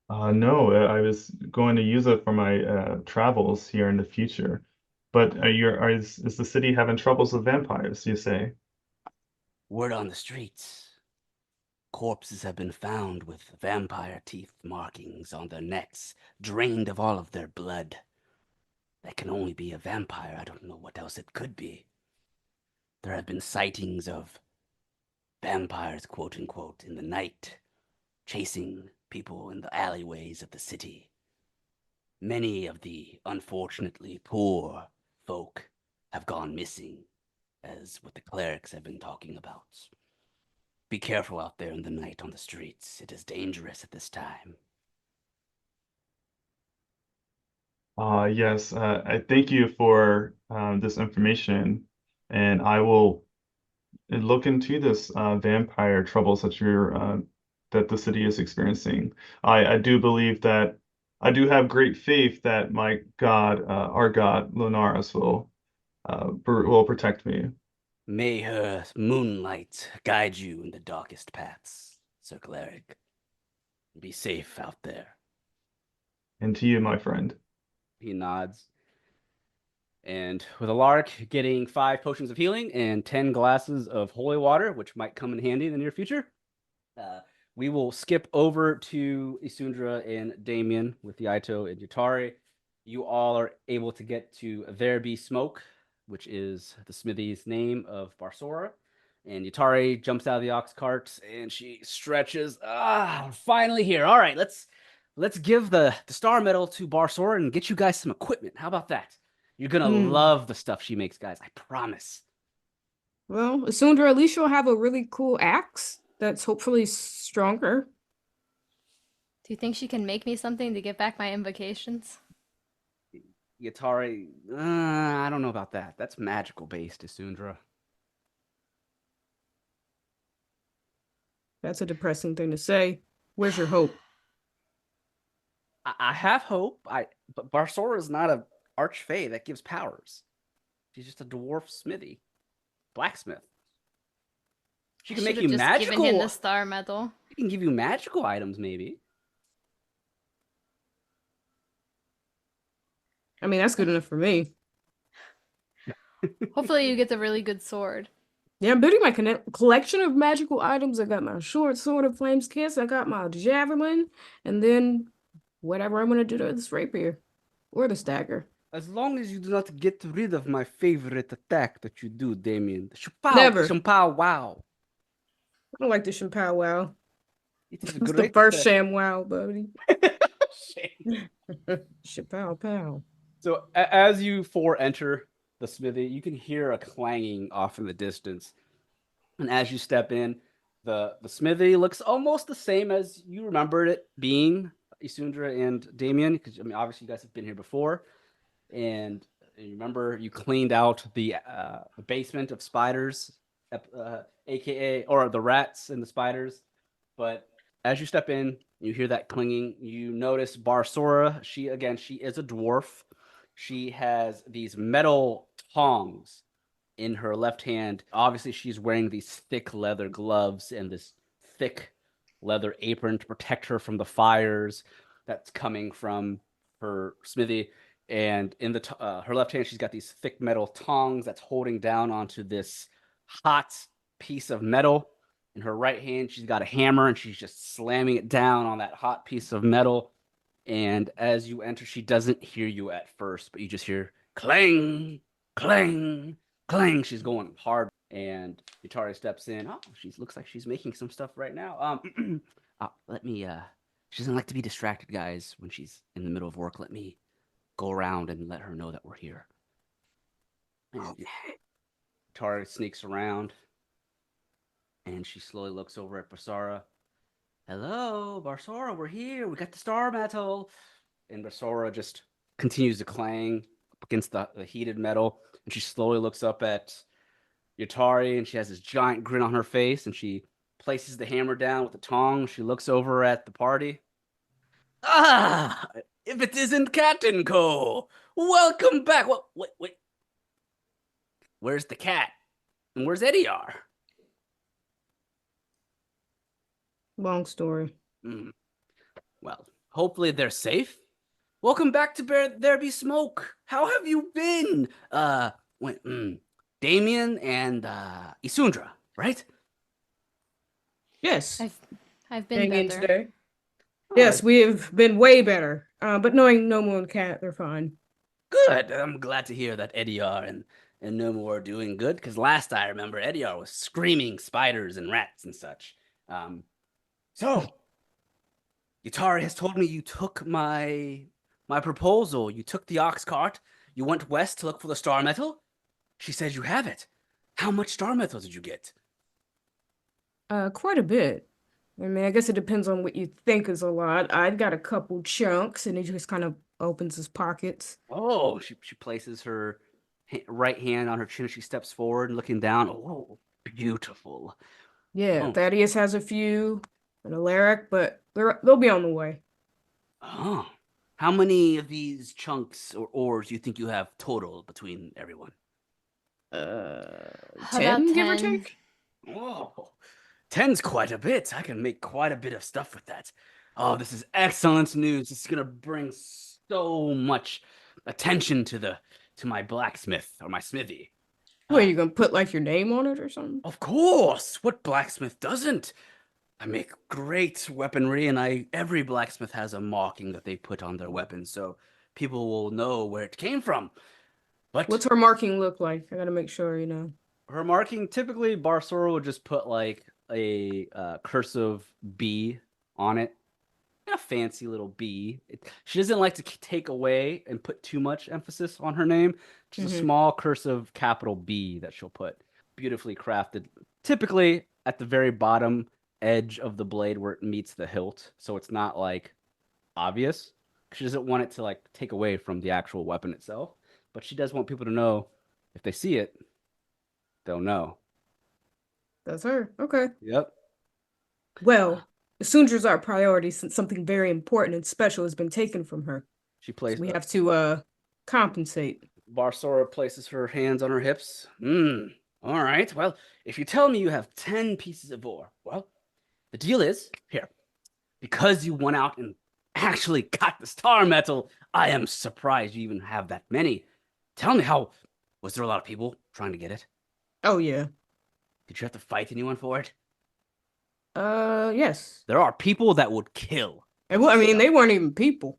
No, I was going to use it for my travels here in the future. But is the city having troubles with vampires, you say? Word on the streets. Corpses have been found with vampire teeth markings on their necks, drained of all of their blood. That can only be a vampire. I don't know what else it could be. There have been sightings of vampires, quote unquote, in the night, chasing people in the alleyways of the city. Many of the unfortunately poor folk have gone missing, as what the clerics have been talking about. Be careful out there in the night on the streets. It is dangerous at this time. Yes, I thank you for this information, and I will look into this vampire troubles that the city is experiencing. I do believe that I do have great faith that my God, our God, Lunaris, will protect me. May her moonlight guide you in the darkest paths, Sir Cleric. Be safe out there. And to you, my friend. He nods. And with Alaric getting 5 potions of healing and 10 glasses of holy water, which might come in handy in the near future, we will skip over to Isundra and Damien with Yaito and Yutari. You all are able to get to There Be Smoke, which is the smithy's name of Barsora. And Yutari jumps out of the ox cart and she stretches. We're finally here. All right, let's give the star medal to Barsora and get you guys some equipment. How about that? You're gonna love the stuff she makes, guys. I promise. Well, Asundra, at least you'll have a really cool axe that's hopefully stronger. Do you think she can make me something to get back my invocations? Yutari, I don't know about that. That's magical based, Isundra. That's a depressing thing to say. Where's your hope? I have hope. But Barsora is not a archfey that gives powers. She's just a dwarf smithy, blacksmith. She can make you just magical. given him the star medal. She can give you magical items, maybe. I mean, that's good enough for me. Hopefully, you get the really good sword. Yeah, I'm building my collection of magical items. I got my short sword of flame's kiss. I got my javelin, and then whatever I'm gonna do to this rapier or the dagger. As long as you do not get rid of my favorite attack that you do, Damien. The shapow, Never. shapow, wow. I don't like the Chappelle wow. It is a It's the great first attack. sham wow, buddy. Chappelle pow. So as you four enter the smithy, you can hear a clanging off in the distance. And as you step in, the smithy looks almost the same as you remembered it being, Isundra and Damien, because I mean obviously you guys have been here before. And you remember you cleaned out the basement of spiders, aka or the rats and the spiders. But as you step in, you hear that clinging. You notice Barsora. She is a dwarf. She has these metal tongs in her left hand. Obviously, she's wearing these thick leather gloves and this thick leather apron to protect her from the fires that's coming from her smithy. And in her left hand, she's got these thick metal tongs that's holding down onto this hot piece of metal. In her right hand, she's got a hammer and she's just slamming it down on that hot piece of metal. And as you enter, she doesn't hear you at first, but you just hear clang, clang, clang. She's going hard. And Yutari steps in. Oh, she looks like she's making some stuff right now. Let me. She doesn't like to be distracted, guys, when she's in the middle of work. Let me go around and let her know that we're here. And Yutari sneaks around, and she slowly looks over at Barsora. Hello, Barsora, we're here. We got the star metal. And Barsora just continues to clang against the heated metal. And she slowly looks up at Yutari, and she has this giant grin on her face. And she places the hammer down with the tongs. She looks over at the party. Ah, if it isn't Cat and Co. Welcome back. Wait. Where's the cat? And where's Ediar? Long story. Well, hopefully they're safe. Welcome back to There Be Smoke. How have you been? Damien and Isundra, right? Yes. I've been Hang in better. today. All Yes, right. we have been way better. But knowing No More and Cat, they're fine. Good. I'm glad to hear that Ediar and No More are doing good, because last I remember, Ediar was screaming spiders and rats and such. So, Yutari has told me you took my proposal. You took the ox cart. You went west to look for the star metal. She says you have it. How much star metal did you get? Quite a bit. I mean, I guess it depends on what you think is a lot. I got a couple chunks, and he just kind of opens his pockets. Oh, she places her right hand on her chin. She steps forward and looking down. Oh, beautiful. Yeah, Oh. Thaddeus has a few, and Alaric, but they'll be on the way. Oh. How many of these chunks or ores do you think you have total between everyone? About 10, give or 10. take. Oh, 10's quite a bit. I can make quite a bit of stuff with that. Oh, this is excellent news. This is gonna bring so much attention to my blacksmith or my smithy. What, are you gonna put like your name on it or something? Of course. What blacksmith doesn't? I make great weaponry, and every blacksmith has a marking that they put on their weapons, so people will know where it came from. But What's her marking look like? I gotta make sure, you know. her marking, typically Barsora would just put like a cursive B on it. A fancy little B. She doesn't like to take away and put too much emphasis on her name. Just a small cursive capital B that she'll put. Beautifully crafted. Typically at the very bottom edge of the blade where it meets the hilt. So it's not like obvious. She doesn't want it to like take away from the actual weapon itself. But she does want people to know if they see it, they'll know. That's her. Okay. Yep. Well, Sundra's our priority since something very important and special has been taken from her. She plays. So we have to compensate. Barsora places her hands on her hips. All right. Well, if you tell me you have 10 pieces of ore, well, the deal is here. Because you went out and actually got the star metal, I am surprised you even have that many. Tell me, was there a lot of people trying to get it? Oh yeah. Did you have to fight anyone for it? Yes. There are people that would kill Well, I mean, they weren't even people.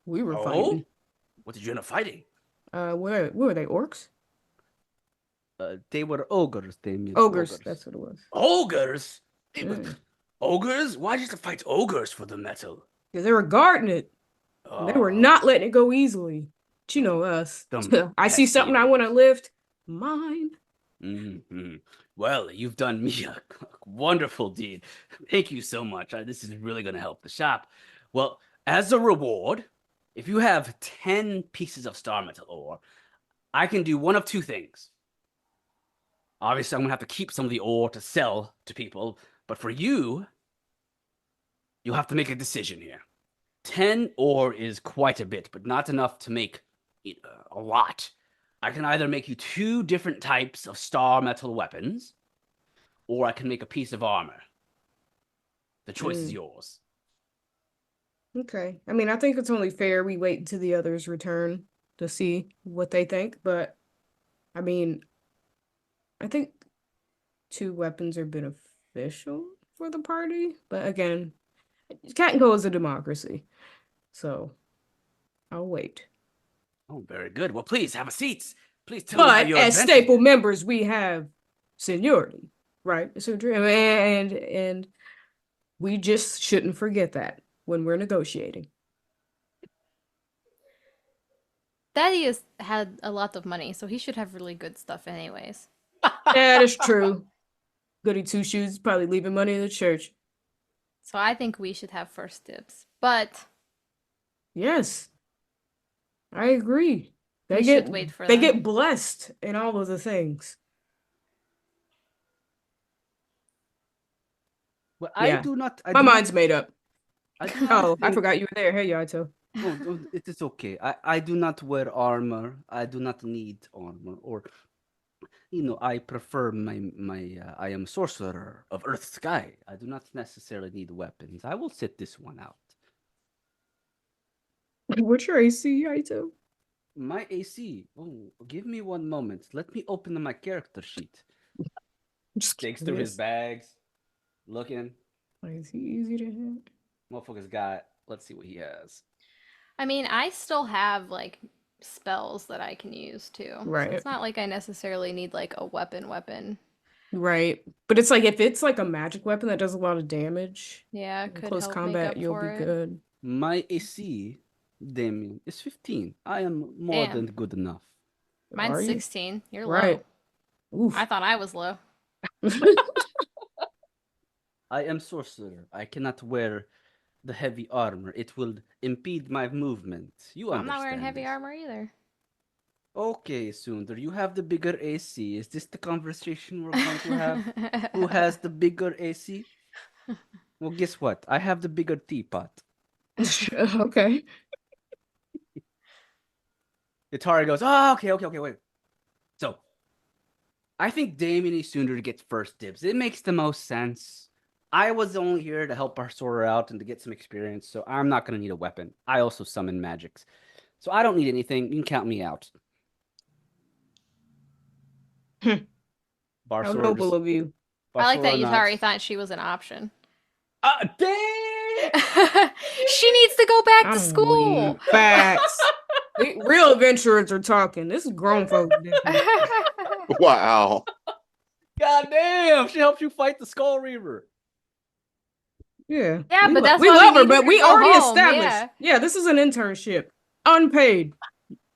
We were Oh? fighting. What did you end up fighting? What were they? Orcs? They were ogres, Damien. Ogres. That's what it was. Ogres? Mm. Ogres? Why'd you have to fight ogres for the metal? Because they were guarding it. And they were not letting it go easily. But you know us. I see something I want to lift. Mine. Mm-hmm. Well, you've done me a wonderful deed. Thank you so much. This is really going to help the shop. Well, as a reward, if you have 10 pieces of star metal ore, I can do one of two things. Obviously, I'm going to have to keep some of the ore to sell to people, but for you, you'll have to make a decision here. 10 ore is quite a bit, but not enough to make a lot. I can either make you 2 different types of star metal weapons, or I can make a piece of armor. The choice is yours. Okay. I mean, I think it's only fair we wait until the others return to see what they think, but I mean, I think 2 weapons are beneficial for the party, but again, Cat and Co is a democracy, so I'll wait. Oh, very good. Well, please have a seat. Please tell me how But your as adventure staple did. members, we have seniority, right? So, and we just shouldn't forget that when we're negotiating. Thaddeus had a lot of money, so he should have really good stuff anyways. That is true. Goody two shoes probably leaving money in the church. So I think we should have first dibs. But Yes, I agree. we should wait for they them. get blessed in all of the things. Well, Yeah. I do not. My mind's made up. I do not Oh, I think- forgot you were there. Hey, Yaito. Oh, it is okay. I do not wear armor. I do not need armor. Or, I prefer I am sorcerer of Earth Sky. I do not necessarily need weapons. I will sit this one out. What's your AC, Yaito? My AC. Oh, give me one moment. Let me open my character sheet. Just Digs through his curious. bags, looking. Like, is he easy to hit? Motherfucker's got. Let's see what he has. I mean, I still have like spells that I can use too. Right. So it's not like I necessarily need like a weapon. Right. But it's like if it's like a magic weapon that does a lot of damage Yeah, in it could close help combat, make up you'll for be it. good. My AC, Damien, is 15. I am more Damn. than good enough. Mine's Are you? 16. You're Right. low. Oof. I thought I was low. I am sorcerer. I cannot wear the heavy armor. It will impede my movement. You I'm not wearing understand heavy this. armor either. Okay, Sundar, you have the bigger AC. Is this the conversation we're going to have? Who has the bigger AC? Well, guess what? I have the bigger teapot. Okay. Atari goes, oh, okay, wait. So, I think Damien E. Sundar gets first dibs. It makes the most sense. I was only here to help Barsora out and to get some experience, so I'm not going to need a weapon. I also summon magics. So I don't need anything. You can count me out. How Barsora noble just, of you. I like that Barsora Yutari nods. thought she was an option. Damn! She needs to go back to school. weak. Facts. The real adventurers are talking. This is grown folks. Wow. God damn! She helped you fight the Skull Reaver. Yeah. Yeah, We but that's we why we love her, need but her we to go already home, established. yeah. Yeah, this is an internship. Unpaid.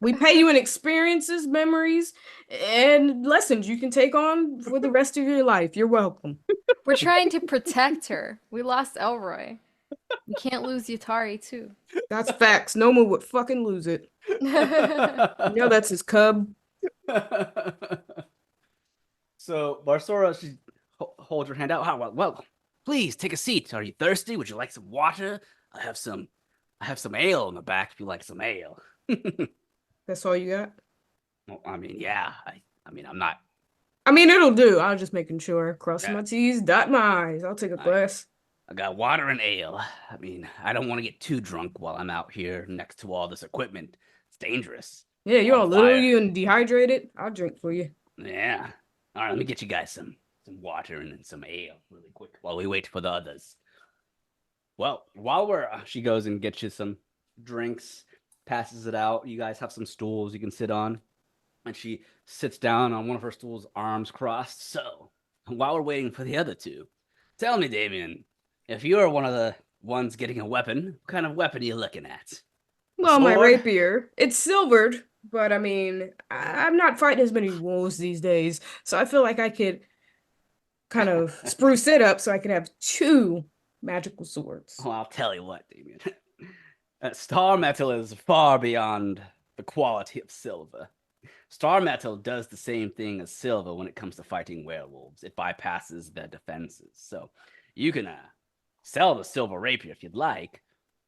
We pay you in experiences, memories, and lessons you can take on for the rest of your life. You're welcome. We're trying to protect her. We lost Elroy. We can't lose Yutari too. That's facts. No one would fucking lose it. You know that's his cub. So Barsora, she holds her hand out. Well, please take a seat. Are you thirsty? Would you like some water? I have some ale in the back if you like some ale. That's all you got? Well, I mean, yeah. I mean, I'm not. I mean, it'll do. I'm just making sure. Crossing Yeah. my T's, dot my I's. I'll take a glass. I got water and ale. I mean, I don't want to get too drunk while I'm out here next to all this equipment. It's dangerous. Yeah, you're On all little fire. you and dehydrated. I'll drink for you. Yeah. All right, let me get you guys some water and then some ale really quick while we wait for the others. Well, while we're she goes and gets you some drinks, passes it out. You guys have some stools you can sit on, and she sits down on one of her stools, arms crossed. So, while we're waiting for the other two, tell me, Damien, if you're one of the ones getting a weapon, what kind of weapon are you looking at? A Well, my sword? rapier, it's silvered, but I mean, I'm not fighting as many wolves these days, so I feel like I could kind of spruce it up so I could have two magical swords. Well, I'll tell you what, Damien. Star metal is far beyond the quality of silver. Star metal does the same thing as silver when it comes to fighting werewolves. It bypasses their defenses. So you can sell the silver rapier if you'd like,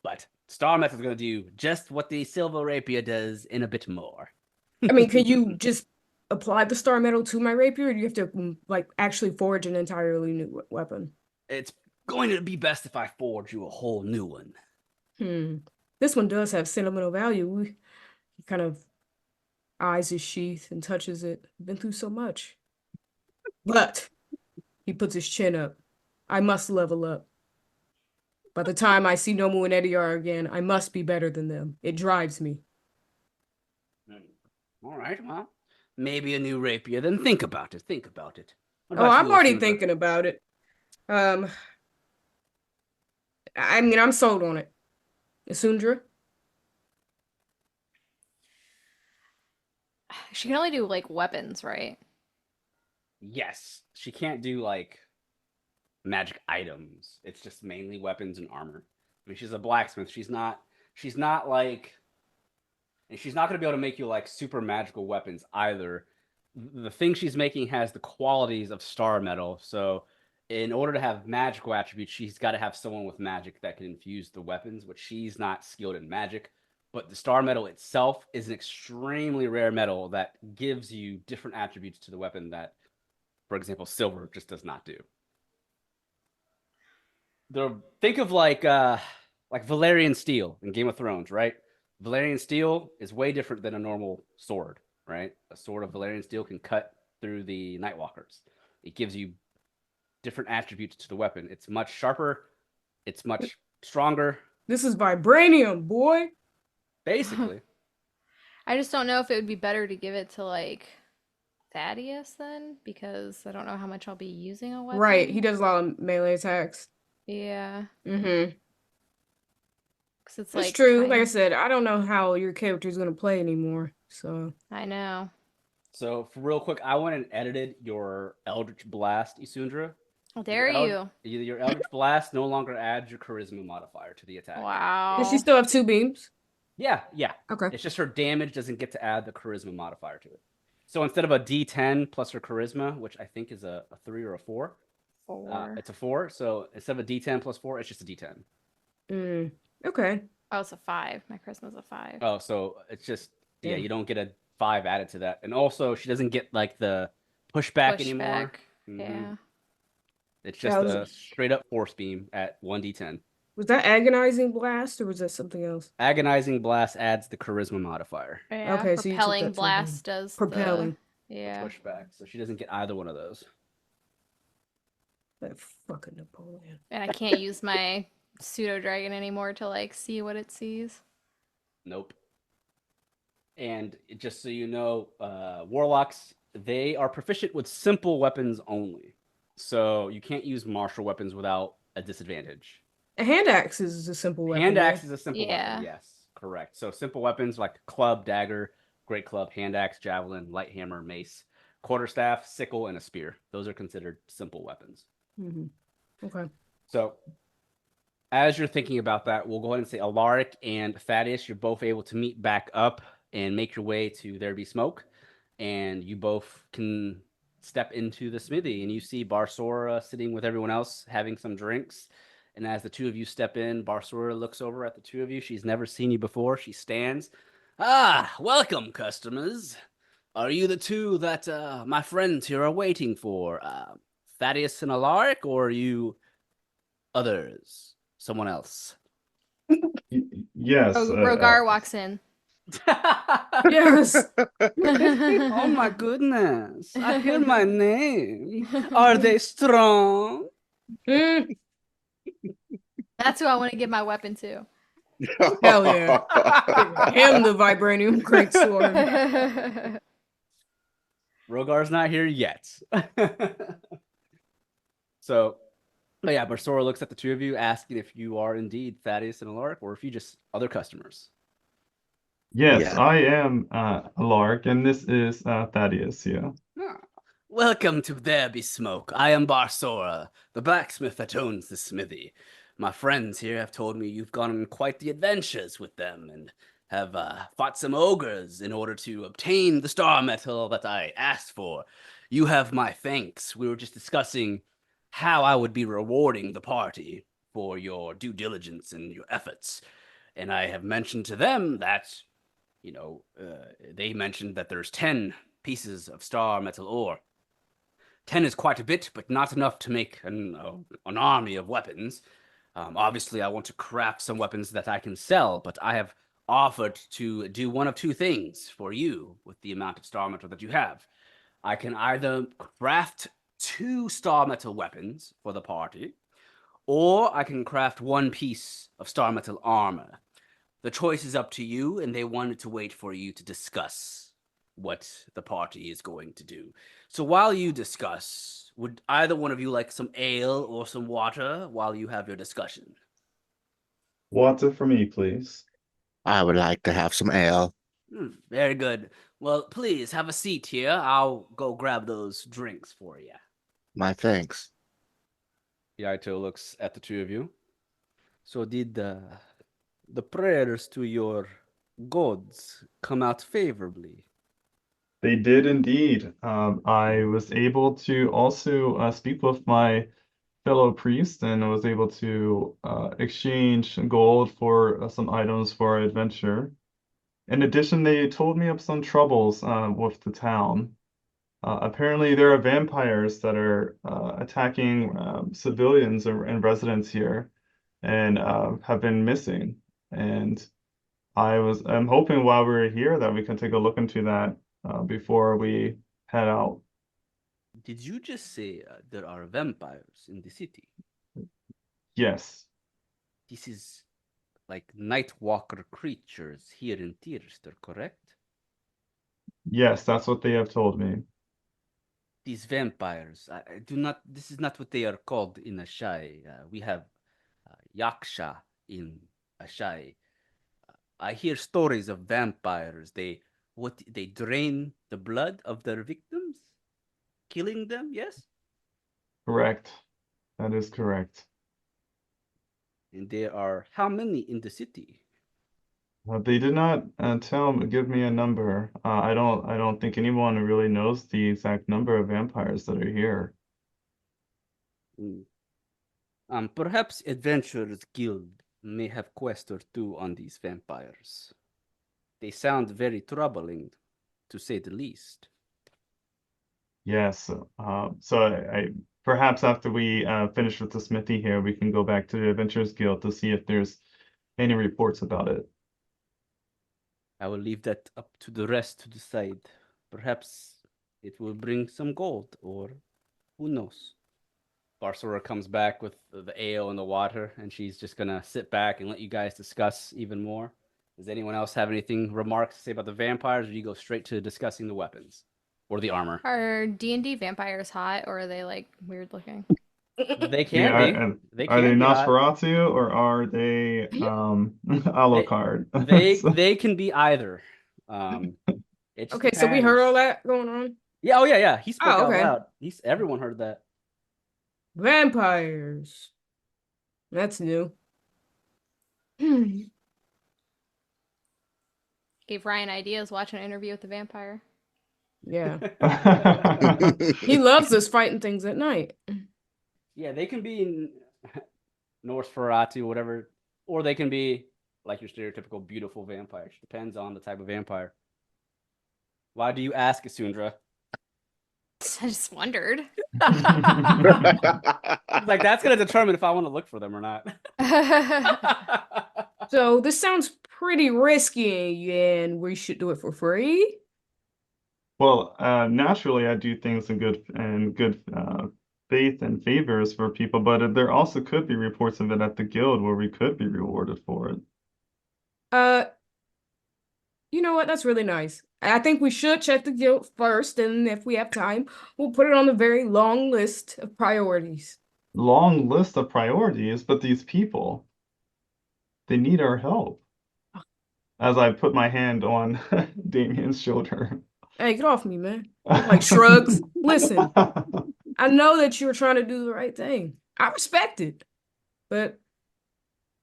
but Star metal is going to do just what the silver rapier does in a bit more. I mean, could you just apply the star metal to my rapier, or do you have to like actually forge an entirely new weapon? It's going to be best if I forge you a whole new one. This one does have sentimental value. He kind of eyes his sheath and touches it. Been through so much. But he puts his chin up. I must level up. By the time I see Nomu and Ediar again, I must be better than them. It drives me. All right, well, maybe a new rapier. Then think about it. Think about it. What Oh, about I'm you, already Asuna? thinking about it. I mean, I'm sold on it. Asundra? She can only do like weapons, right? Yes, she can't do like magic items. It's just mainly weapons and armor. I mean, she's a blacksmith. She's not like, and she's not going to be able to make you like super magical weapons either. The thing she's making has the qualities of star metal. So, in order to have magical attributes, she's got to have someone with magic that can infuse the weapons, which she's not skilled in magic. But the star metal itself is an extremely rare metal that gives you different attributes to the weapon that, for example, silver just does not do. Think of like Valerian steel in Game of Thrones, right? Valerian steel is way different than a normal sword, right? A sword of Valerian steel can cut through the Nightwalkers. It gives you different attributes to the weapon. It's much sharper. It's much stronger. This is vibranium, boy. Basically. I just don't know if it would be better to give it to like Thaddeus then, because I don't know how much I'll be using a weapon. Right, he does a lot of melee attacks. Yeah, Mm-hmm. because it's That's like true. Like I said, I don't know how your character's gonna play anymore. So I know. So, for real quick, I went and edited your Eldritch Blast, Isundra. Dare you? Your Eldritch Blast no longer adds your Charisma modifier to the attack. Wow. does she still have two beams? Yeah. Okay. It's just her damage doesn't get to add the Charisma modifier to it. So instead of a D10 plus her Charisma, which I think is a 3 or a 4, 4. it's a 4. So instead of a D10 plus 4, it's just a D10. Okay. Oh, it's a 5. My Charisma's a 5. Oh, so it's just, yeah, Damn. you don't get a 5 added to that. And also, she doesn't get like the pushback anymore. Pushback. Mhm. Yeah. It's just That was- a straight up force beam at 1d10. Was that agonizing blast or was that something else? Agonizing Blast adds the Charisma modifier. Yeah. Okay, so you took Propelling that to the blast does propelling. Yeah. Pushback. So she doesn't get either one of those. That fucking Napoleon. And I can't use my pseudo dragon anymore to like see what it sees. Nope. And just so you know, warlocks, they are proficient with simple weapons only. So you can't use martial weapons without a disadvantage. A hand axe is a simple weapon. Hand axe right? is a simple Yeah. weapon, yes. Correct. So simple weapons like club, dagger, great club, hand axe, javelin, light hammer, mace, quarterstaff, sickle, and a spear. Those are considered simple weapons. Okay. So as you're thinking about that, we'll go ahead and say Alaric and Thaddeus, you're both able to meet back up and make your way to There Be Smoke. And you both can step into the smithy, and you see Barsora sitting with everyone else having some drinks. And as the two of you step in, Barsora looks over at the two of you. She's never seen you before. She stands. Ah, welcome, customers. Are you the two that my friends here are waiting for? Thaddeus and Alaric, or are you others? Someone else? Yes. Rogar walks in. Yes. Oh my goodness. I hear my name. Are they strong? Mm. That's who I want to give my weapon to. Hell yeah. Give him the vibranium greatsword. Rogar's not here yet. So, but yeah, Barsora looks at the two of you, asking if you are indeed Thaddeus and Alaric, or if you just other customers. Yes, Yeah. I am Alark, and this is Thaddeus. Yeah. Ah. Welcome to There Be Smoke. I am Barsora, the blacksmith that owns the smithy. My friends here have told me you've gone on quite the adventures with them and have fought some ogres in order to obtain the star metal that I asked for. You have my thanks. We were just discussing how I would be rewarding the party for your due diligence and your efforts. And I have mentioned to them that, they mentioned that there's 10 pieces of star metal ore. 10 is quite a bit, but not enough to make an army of weapons. Obviously, I want to craft some weapons that I can sell, but I have offered to do one of two things for you with the amount of star metal that you have. I can either craft 2 star metal weapons for the party, or I can craft 1 piece of star metal armor. The choice is up to you, and they wanted to wait for you to discuss what the party is going to do. So while you discuss, would either one of you like some ale or some water while you have your discussion? Water for me, please. I would like to have some ale. Very good. Well, please have a seat here. I'll go grab those drinks for you. My thanks. Yaito looks at the two of you. So did the prayers to your gods come out favorably? They did indeed. I was able to also speak with my fellow priest, and I was able to exchange gold for some items for our adventure. In addition, they told me of some troubles with the town. Apparently, there are vampires that are attacking civilians and residents here, and have been missing. And I'm hoping while we're here that we can take a look into that before we head out. Did you just say there are vampires in the city? Yes, This is like Nightwalker creatures here in Tirster, correct? yes, that's what they have told me. These vampires, I do not. This is not what they are called in Ashai. We have Yaksha in Ashai. I hear stories of vampires. They drain the blood of their victims, killing them. Yes, Correct. That is correct. and there are how many in the city? They did not give me a number. I don't think anyone really knows the exact number of vampires that are here. Hmm. Perhaps Adventurers Guild may have quest or two on these vampires. They sound very troubling, to say the least. Yes. So I perhaps after we finish with the smithy here, we can go back to the Adventurers Guild to see if there's any reports about it. I will leave that up to the rest to decide. Perhaps it will bring some gold, or who knows? Barsora comes back with the ale and the water, and she's just gonna sit back and let you guys discuss even more. Does anyone else have anything remarks to say about the vampires, or do you go straight to discussing the weapons or the armor? Are D&D vampires hot or are they like weird looking? They Yeah, can be. They are they can be hot. Nosferatu or are they Alucard? So- They can be either. Um, it just Okay, so we heard all depends. that going on. Yeah, oh yeah. He spoke Oh, out okay. loud. Everyone heard that. Vampires. That's new. Gave Ryan ideas watching an interview with the vampire. Yeah. He loves us fighting things at night. Yeah, they can be in Norse Ferratu, whatever, or they can be like your stereotypical beautiful vampire. It depends on the type of vampire. Why do you ask, Asundra? I just wondered. Like that's gonna determine if I want to look for them or not. So this sounds pretty risky, and we should do it for free. Well, naturally, I do things in good faith and favors for people, but there also could be reports of it at the guild where we could be rewarded for it. Uh, you know what? That's really nice. I think we should check the guild first, and if we have time, we'll put it on the very long list of priorities. Long list of priorities, but these people, they need our help. As I put my hand on Damien's shoulder. Hey, get off me, man. Like shrugs. Listen, I know that you're trying to do the right thing. I respect it. But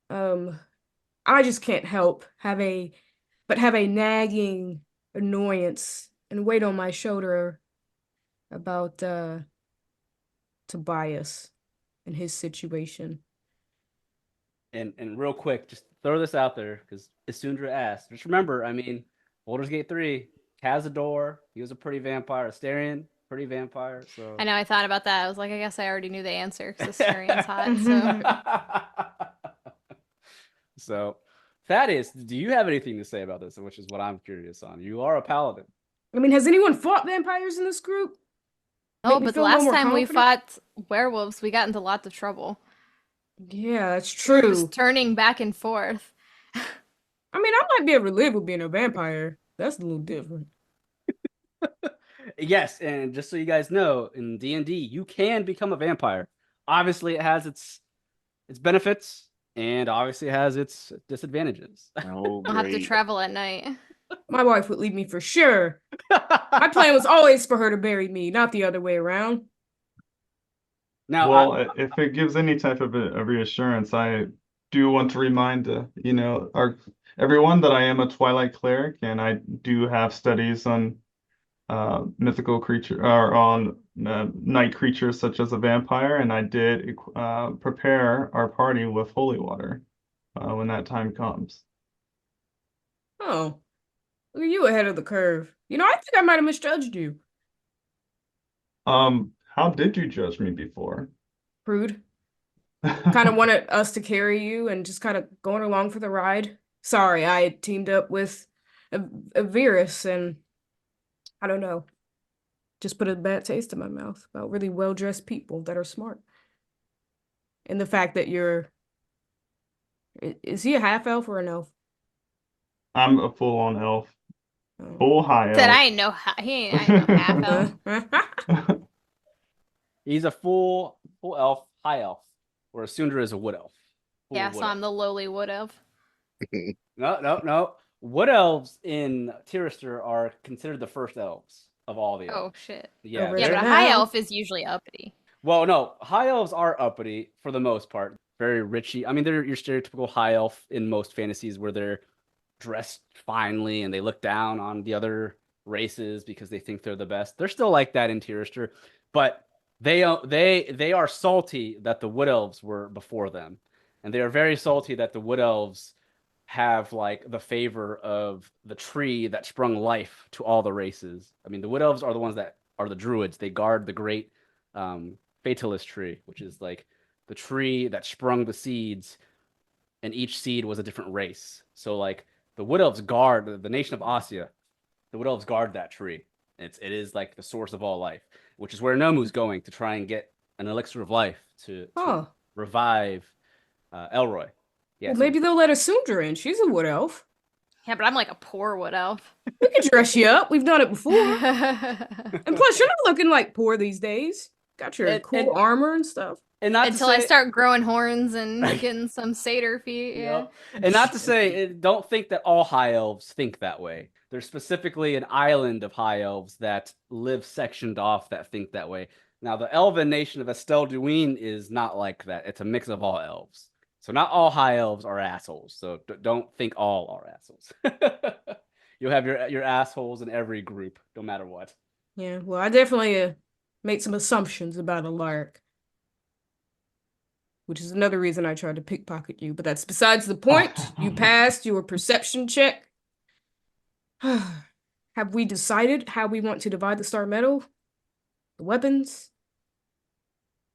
I just can't help have a nagging annoyance and weight on my shoulder about Tobias and his situation. And real quick, just throw this out there because Isundra asked. Just remember, I mean, Baldur's Gate 3, Cazador, he was a pretty vampire. Astarion, pretty vampire. So I know, I thought about that. I was like, I guess I already knew the answer because Astarion's hot. So, Thaddeus, do you have anything to say about this? Which is what I'm curious on. You are a paladin. I mean, has anyone fought vampires in this group? Oh, Make me but the feel a little last more time we confident? fought werewolves, we got into lots of trouble. Yeah, that's Just true. turning back and forth. I mean, I might be able to live with being a vampire. That's a little different. Yes, and just so you guys know, in D&D, you can become a vampire. Obviously, it has its benefits, and obviously it has its disadvantages. Oh, I'll have to great. travel at night. My wife would leave me for sure. My plan was always for her to bury me, not the other way around. Now, Well, if it gives any type of a reassurance, I do want to remind everyone that I am a Twilight cleric, and I do have studies on mythical creature or on night creatures such as a vampire, and I did prepare our party with holy water when that time comes. Oh, look at you ahead of the curve. You know, I think I might have misjudged you. How did you judge me before? Prude. Kind of wanted us to carry you and just kind of going along for the ride. Sorry, I had teamed up with a virus and I don't know. Just put a bad taste in my mouth about really well-dressed people that are smart. And the fact that is he a half elf or an elf? I'm a full-on elf, Oh. full high Said elf. I ain't no he ain't no half elf. he's a full elf, high elf, where Sundra is a wood elf. Full Yeah, wood so I'm elf. the lowly wood elf. No. Wood elves in Tirister are considered the first elves of all the Oh elves. shit. Yeah, Over Yeah, they're- but a there. high Now. elf is usually uppity. well, no, high elves are uppity for the most part. Very richy. I mean, they're your stereotypical high elf in most fantasies where they're dressed finely and they look down on the other races because they think they're the best. They're still like that in Tirister, but they are salty that the wood elves were before them, and they are very salty that the wood elves have like the favor of the tree that sprung life to all the races. I mean, the wood elves are the ones that are the druids. They guard the great fatalist tree, which is like the tree that sprung the seeds, and each seed was a different race. So like the wood elves guard the nation of Ossia. The wood elves guard that tree. It is like the source of all life, which is where Nomu's going to try and get an elixir of life to Huh. revive Elroy. Yeah, Well, so- maybe they'll let Asundra in. She's a wood elf. Yeah, but I'm like a poor wood elf. We could dress you up. We've done it before. Until And plus, you're not looking like poor these days. Got your And- cool and- armor and stuff. and not to I say, start growing horns and getting some satyr feet. Yeah. Yep. And not to say, don't think that all high elves think that way. There's specifically an island of high elves that live sectioned off that think that way. Now, the elven nation of Estel Duin is not like that. It's a mix of all elves. So not all high elves are assholes. So don't think all are assholes. You'll have your assholes in every group, no matter what. Yeah, well, I definitely made some assumptions about a lark. Which is another reason I tried to pickpocket you, but that's besides the point. You passed your perception check. Have we decided how we want to divide the Star Metal? The weapons?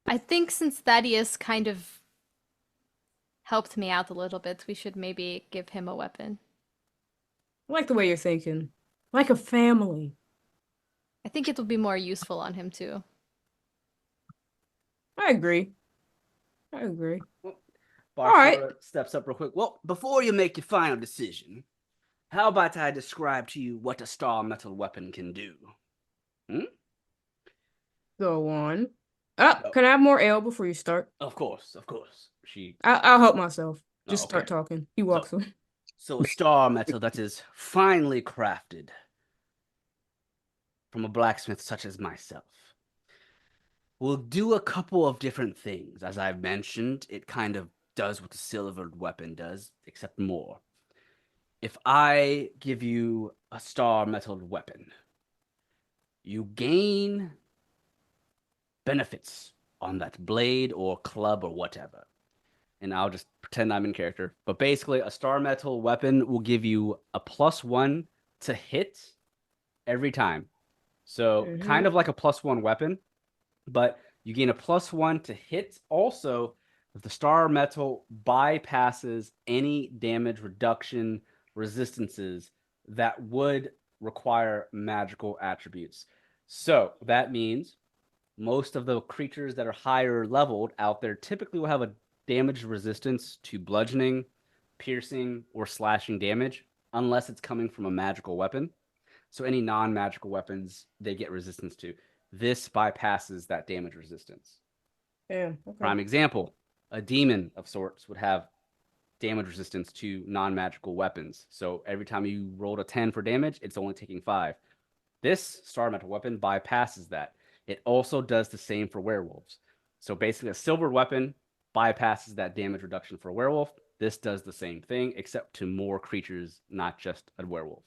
I think since Thaddeus kind of helped me out a little bit, we should maybe give him a weapon. I like the way you're thinking. Like a family. I think it will be more useful on him too. I agree. I agree. Well, All right. Barsora steps up real quick. Well, before you make your final decision, how about I describe to you what a star metal weapon can do? Hmm? Go on. Oh, Oh, can I have more ale before you start? of course, of course. She. I'll help myself. Oh, Just okay. start talking. He So, walks away. so a star metal that is finely crafted from a blacksmith such as myself will do a couple of different things. As I've mentioned, it kind of does what the silvered weapon does, except more. If I give you a star metal weapon, you gain benefits on that blade or club or whatever. And I'll just pretend I'm in character. But basically, a star metal weapon will give you a +1 to hit every time. So kind of like a +1 weapon, but you gain a +1 to hit. Also, the star metal bypasses any damage reduction resistances that would require magical attributes. So that means most of the creatures that are higher leveled out there typically will have a damage resistance to bludgeoning, piercing, or slashing damage, unless it's coming from a magical weapon. So any non-magical weapons they get resistance to. This bypasses that damage resistance. Damn. Okay. Prime example, a demon of sorts would have damage resistance to non-magical weapons. So every time you rolled a 10 for damage, it's only taking 5. This star metal weapon bypasses that. It also does the same for werewolves. So basically, a silver weapon bypasses that damage reduction for a werewolf. This does the same thing, except to more creatures, not just a werewolf.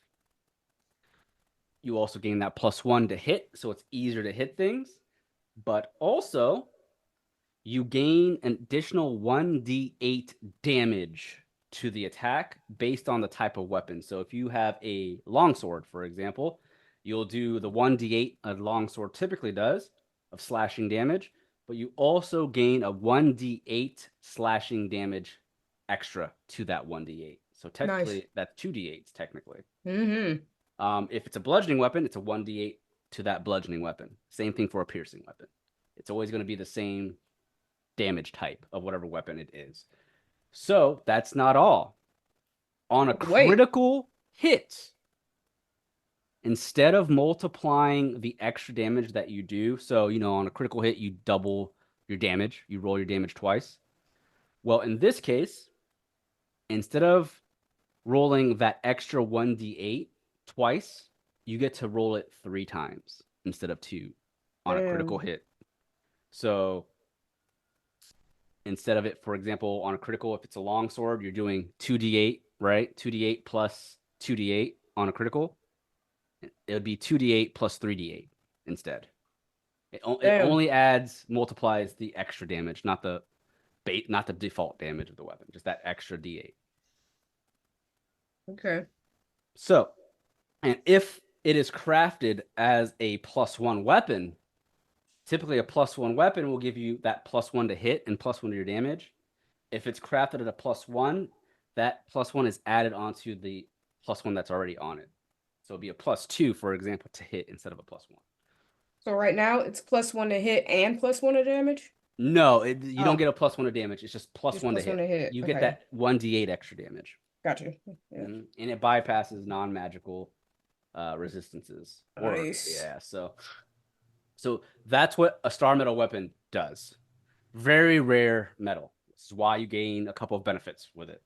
You also gain that +1 to hit, so it's easier to hit things. But also, you gain an additional 1d8 damage to the attack based on the type of weapon. So if you have a longsword, for example, you'll do the 1d8 a longsword typically does of slashing damage, but you also gain a 1d8 slashing damage extra to that 1d8. So technically, Nice. that's 2d8s technically. Mm-hmm. If it's a bludgeoning weapon, it's a 1d8 to that bludgeoning weapon. Same thing for a piercing weapon. It's always going to be the same damage type of whatever weapon it is. So that's not all. On a Wait. critical hit, instead of multiplying the extra damage that you do, so on a critical hit, you double your damage, you roll your damage twice. Well, in this case, instead of rolling that extra 1d8 twice, you get to roll it 3 times instead of 2 on a critical Damn. hit. So instead of it, for example, on a critical, if it's a longsword, you're doing 2d8, right? 2d8 plus 2d8 on a critical. It would be 2d8 plus 3d8 instead. It only multiplies the extra damage, not the default damage of the weapon, just that extra d8. Okay. So, and if it is crafted as a +1 weapon, typically a +1 weapon will give you that +1 to hit and +1 to your damage. If it's crafted at a +1, that +1 is added onto the +1 that's already on it. So it'll be a +2, for example, to hit instead of a +1. So right now it's +1 to hit and +1 to damage? No, you don't Oh. get a +1 to damage. It's just +1 Just to +1 to hit. You Okay. get that 1d8 extra damage. Gotcha. Yeah. And it bypasses non-magical resistances. Nice. Yeah, so that's what a star metal weapon does. Very rare metal. This is why you gain a couple of benefits with it.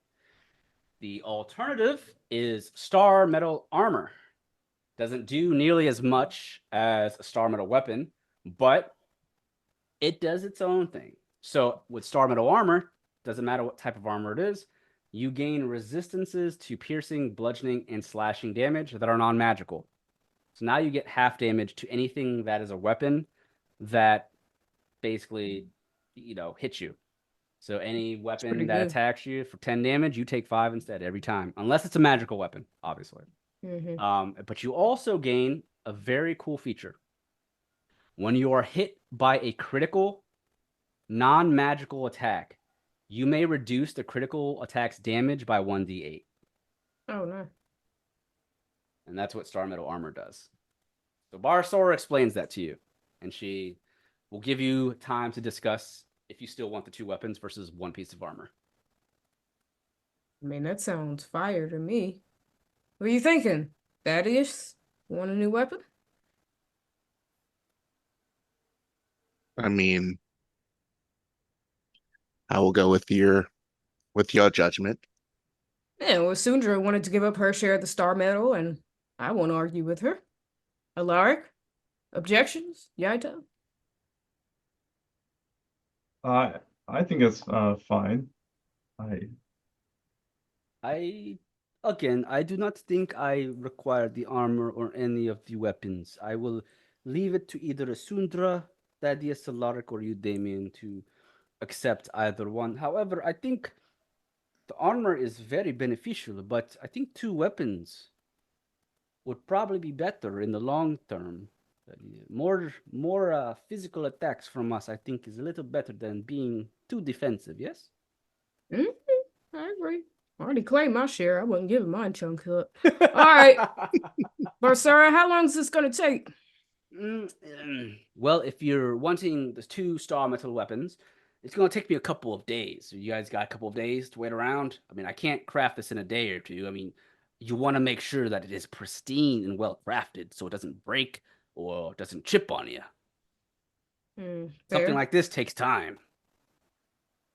The alternative is star metal armor. Doesn't do nearly as much as a star metal weapon, but it does its own thing. So with star metal armor, doesn't matter what type of armor it is, you gain resistances to piercing, bludgeoning, and slashing damage that are non-magical. So now you get half damage to anything that is a weapon that basically, hits you. So any weapon that good. attacks you for 10 damage, you take 5 instead every time, unless it's a magical weapon, obviously. But you also gain a very cool feature. When you are hit by a critical non-magical attack, you may reduce the critical attack's damage by 1d8. Oh, no. And that's what star metal armor does. So Barsora explains that to you. And she We'll give you time to discuss if you still want the 2 weapons versus 1 piece of armor. I mean, that sounds fire to me. What are you thinking? Thaddeus? Want a new weapon? I mean, I will go with your judgment. Yeah, well, Sundra wanted to give up her share of the star medal, and I won't argue with her. Alaric? Objections? Yaito? I think it's fine. I do not think I require the armor or any of the weapons. I will leave it to either Sundra, Thaddeus, Alaric, or you, Damien, to accept either one. However, I think the armor is very beneficial, but I think 2 weapons would probably be better in the long term. More physical attacks from us, I think, is a little better than being too defensive. Yes. I agree. I already claimed my share. I wasn't giving mine chunk up. Alright. Barsora, how long is this gonna take? Well, if you're wanting the 2 star metal weapons, it's going to take me a couple of days. So you guys got a couple of days to wait around? I mean, I can't craft this in a day or 2. I mean, you want to make sure that it is pristine and well crafted so it doesn't break or doesn't chip on you. Something Fair. like this takes time.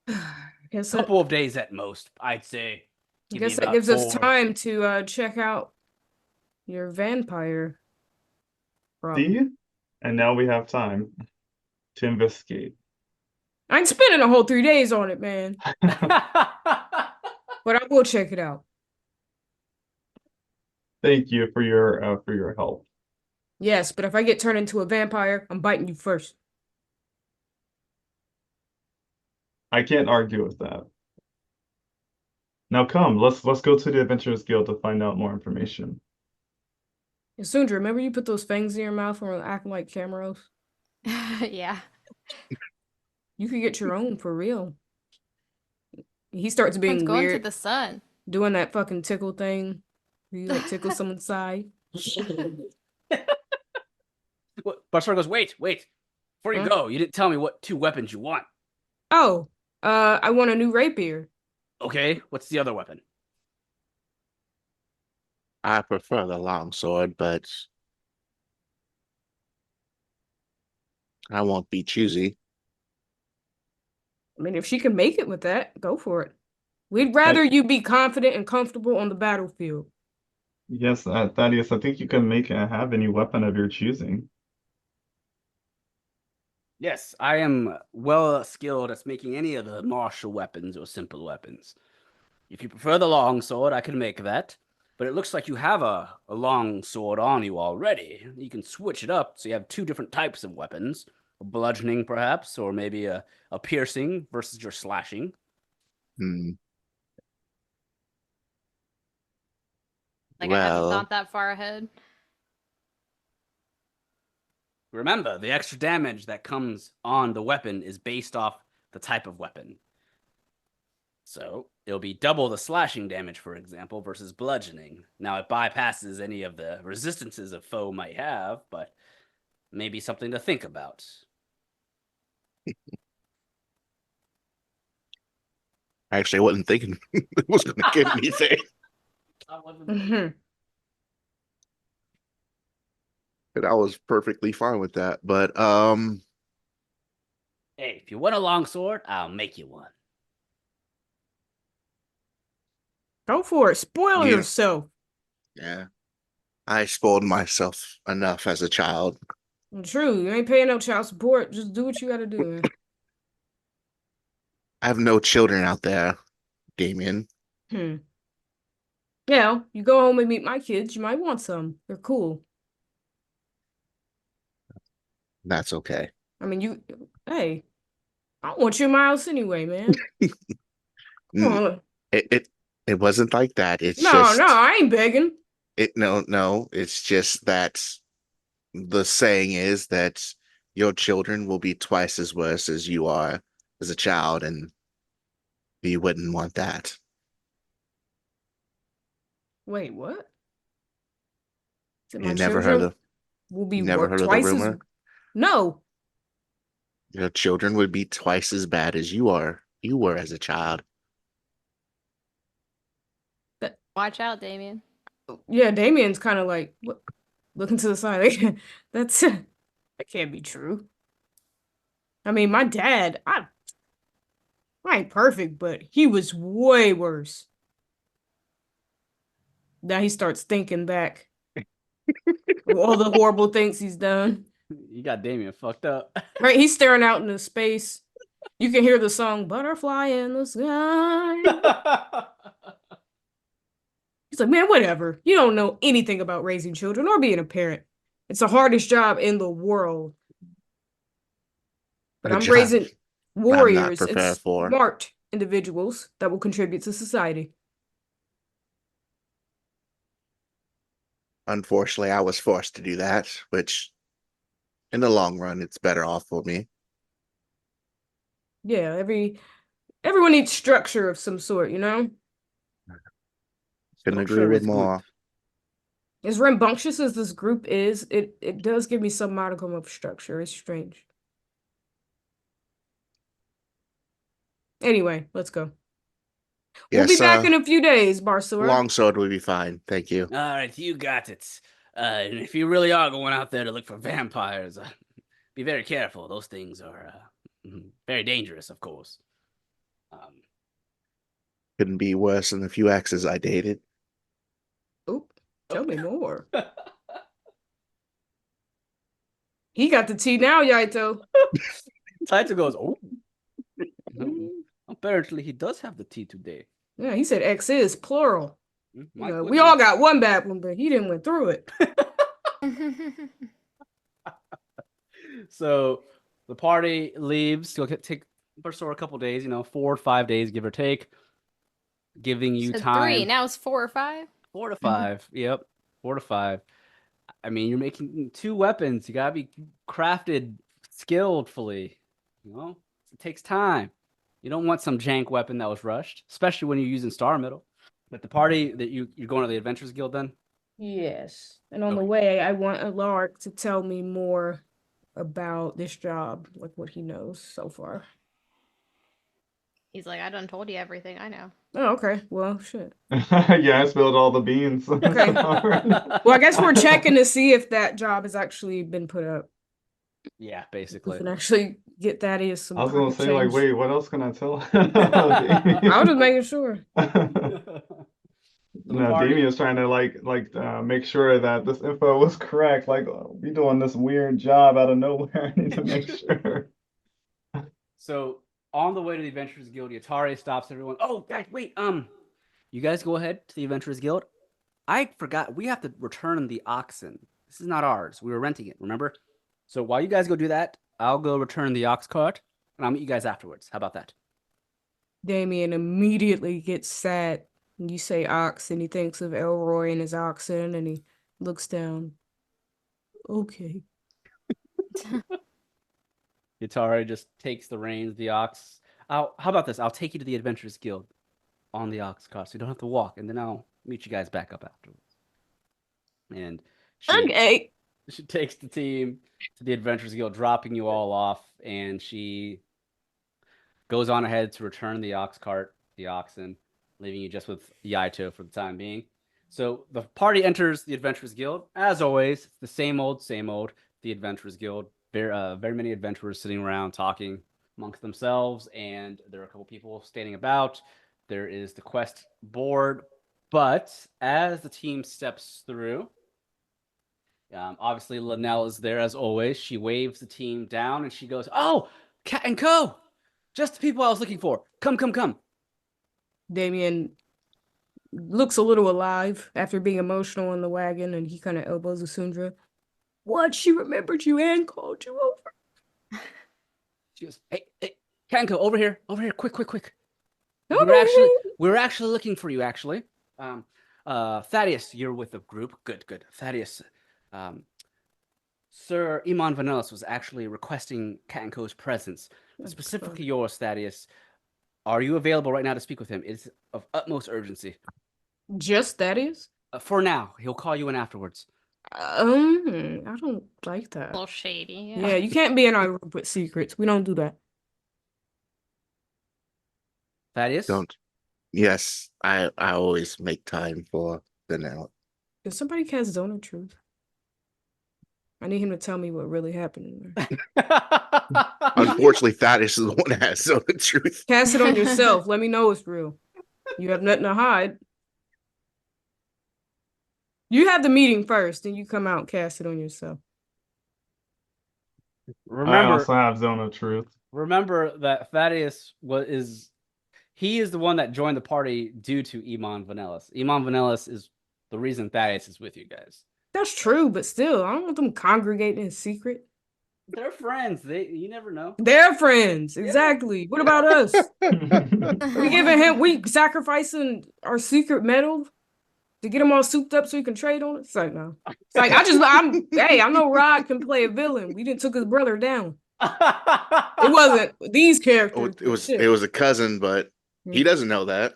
I guess Couple of days at most, I'd say. I Give me guess that about gives us 4. time to check out your vampire problem. See? And now we have time to investigate. I ain't spending a whole 3 days on it, man. But I will check it out. Thank you for your help. Yes, but if I get turned into a vampire, I'm biting you first. I can't argue with that. Now come, let's go to the Adventurers Guild to find out more information. And Sundra, remember you put those fangs in your mouth when we were acting like Camaros? Yeah. You could get your own for real. He starts It's being going to weird, the sun. doing that fucking tickle thing. You like tickle someone's side. Barsora goes, wait. Before you Huh? go, you didn't tell me what 2 weapons you want. Oh, I want a new rapier. Okay, what's the other weapon? I prefer the longsword, but I won't be choosy. I mean, if she can make it with that, go for it. We'd rather you be confident and comfortable on the battlefield. Yes, Thaddeus, I think you can make and have any weapon of your choosing. Yes, I am well skilled at making any of the martial weapons or simple weapons. If you prefer the long sword, I can make that. But it looks like you have a long sword on you already. You can switch it up so you have 2 different types of weapons. A bludgeoning, perhaps, or maybe a piercing versus your slashing. Hmm. Like I hadn't Well, thought that far ahead. Remember, the extra damage that comes on the weapon is based off the type of weapon. So it'll be double the slashing damage, for example, versus bludgeoning. Now it bypasses any of the resistances a foe might have, but maybe something to think about. actually, I wasn't thinking it was going to give anything. And I was perfectly fine with that. But Hey, if you want a longsword, I'll make you one. Go for it. Spoil Yeah. yourself. yeah, I spoiled myself enough as a child. True, you ain't paying no child support. Just do what you gotta do, man. I have no children out there, Damien. Yeah, you go home and meet my kids, you might want some. They're cool. That's okay. I mean, hey, I don't want you in my house anyway, man. Come N- on. it wasn't like that. It's No, just I ain't begging. no. It's just that the saying is that your children will be twice as worse as you are as a child, and you wouldn't want that. Wait, what? Said my You never heard children of will be you never heard of the twice as rumor? no. Your children would be twice as bad as you were as a child. Watch out, Damien. Yeah, Damien's kind of like looking to the side. Like, that can't be true. I mean, my dad, I ain't perfect, but he was way worse. Now he starts thinking back of all the horrible things he's done. You got Damien fucked up. Right? He's staring out into space. You can hear the song Butterfly in the Sky. He's like, man, whatever. You don't know anything about raising children or being a parent. It's the hardest job in the world. But A I'm job raising I'm not warriors and prepared for. smart individuals that will contribute to society. Unfortunately, I was forced to do that, which in the long run, it's better off for me. Yeah, everyone needs structure of some sort, you know? Couldn't agree Structure with is more. As rambunctious as this group is, it does give me some modicum of structure. It's strange. Anyway, let's go. We'll be Yes, back in a few days, Barsora. longsword would be fine. Thank you. All right, you got it. And if you really are going out there to look for vampires, be very careful. Those things are very dangerous, of course. Couldn't be worse than the few exes I dated. Oop, tell me more. He got the tea now, Yaito. Taito goes, oh, Mm, apparently he does have the tea today. Yeah, he said X is plural. My You know, we goodness. all got one bad one, but he didn't went through it. So the party leaves. Go take Barsora a couple days, 4 or 5 days, give or take, giving you Said time. 3, now it's 4 or 5. 4 to 5. Yep, 4 to 5. I mean, you're making 2 weapons. You gotta be crafted skillfully. It takes time. You don't want some jank weapon that was rushed, especially when you're using Star Metal. But the party that you're going to the Adventurers Guild then? Yes. And on the Okay. way, I want Alark to tell me more about this job, like what he knows so far. He's like, I done told you everything I know. Oh, okay. Well, shit. Yeah, I spilled all the beans. Okay. Well, I guess we're checking to see if that job has actually been put up. Yeah, We basically. can actually get Thaddeus some I was gonna pocket say, like, change. wait, what else can I tell? I was just making sure. No, party- Damien's trying to make sure that this info was correct. Like, we doing this weird job out of nowhere. I need to make sure. So on the way to the Adventurers Guild, Yatare stops everyone. Oh, guys, wait. You guys go ahead to the Adventurers Guild. I forgot we have to return the oxen. This is not ours. We were renting it, remember? So while you guys go do that, I'll go return the ox cart, and I'll meet you guys afterwards. How about that? Damien immediately gets sad when you say ox, and he thinks of Elroy and his oxen, and he looks down. Okay. Yatare just takes the reins, the ox. How about this? I'll take you to the Adventurers Guild on the ox cart, so you don't have to walk, and then I'll meet you guys back up afterwards. And Okay. she takes the team to the Adventurers Guild, dropping you all off, and she goes on ahead to return the ox cart, the oxen, leaving you just with Yaito for the time being. So the party enters the Adventurers Guild. As always, it's the same old, the Adventurers Guild. Very many adventurers sitting around talking amongst themselves, and there are a couple people standing about. There is the quest board, but as the team steps through, obviously Linnell is there as always. She waves the team down, and she goes, "Oh, Cat and Co. Just the people I was looking for. Come." Damien looks a little alive after being emotional in the wagon, and he kind of elbows Asundra. What? She remembered you and called you over. She goes, "Hey, Cat and Co. Over here, quick. We Okay. were actually looking for you. Actually, Thaddeus, you're with the group. Good. Thaddeus, Sir Iman Vanellis was actually requesting Cat and Co.'s presence, specifically yours, Thaddeus. Are you available right now to speak with him? It's of utmost urgency. Just Thaddeus? For now, he'll call you in afterwards. I don't like A that. little shady. Yeah, you can't be in our group with secrets. We don't do that. Thaddeus? Don't. Yes, I always make time for the now. Can somebody cast Zone of Truth? I need him to tell me what really happened in there. Unfortunately, Thaddeus is the one that has so the truth. Cast it on yourself. Let me know it's real. You have nothing to hide. You have the meeting first, then you come out and cast it on yourself. I remember, also have Zone of Truth. remember that Thaddeus he is the one that joined the party due to Iman Vanellis. Iman Vanellis is the reason Thaddeus is with you guys. That's true, but still, I don't want them congregating in secret. They're friends. You never know. They're friends, exactly. What about us? We sacrificing our secret medal to get them all souped up so we can trade on it. It's like no. It's like I know Rod can play a villain. We didn't took his brother down. It wasn't these Oh, characters. it was a cousin, but he doesn't know that.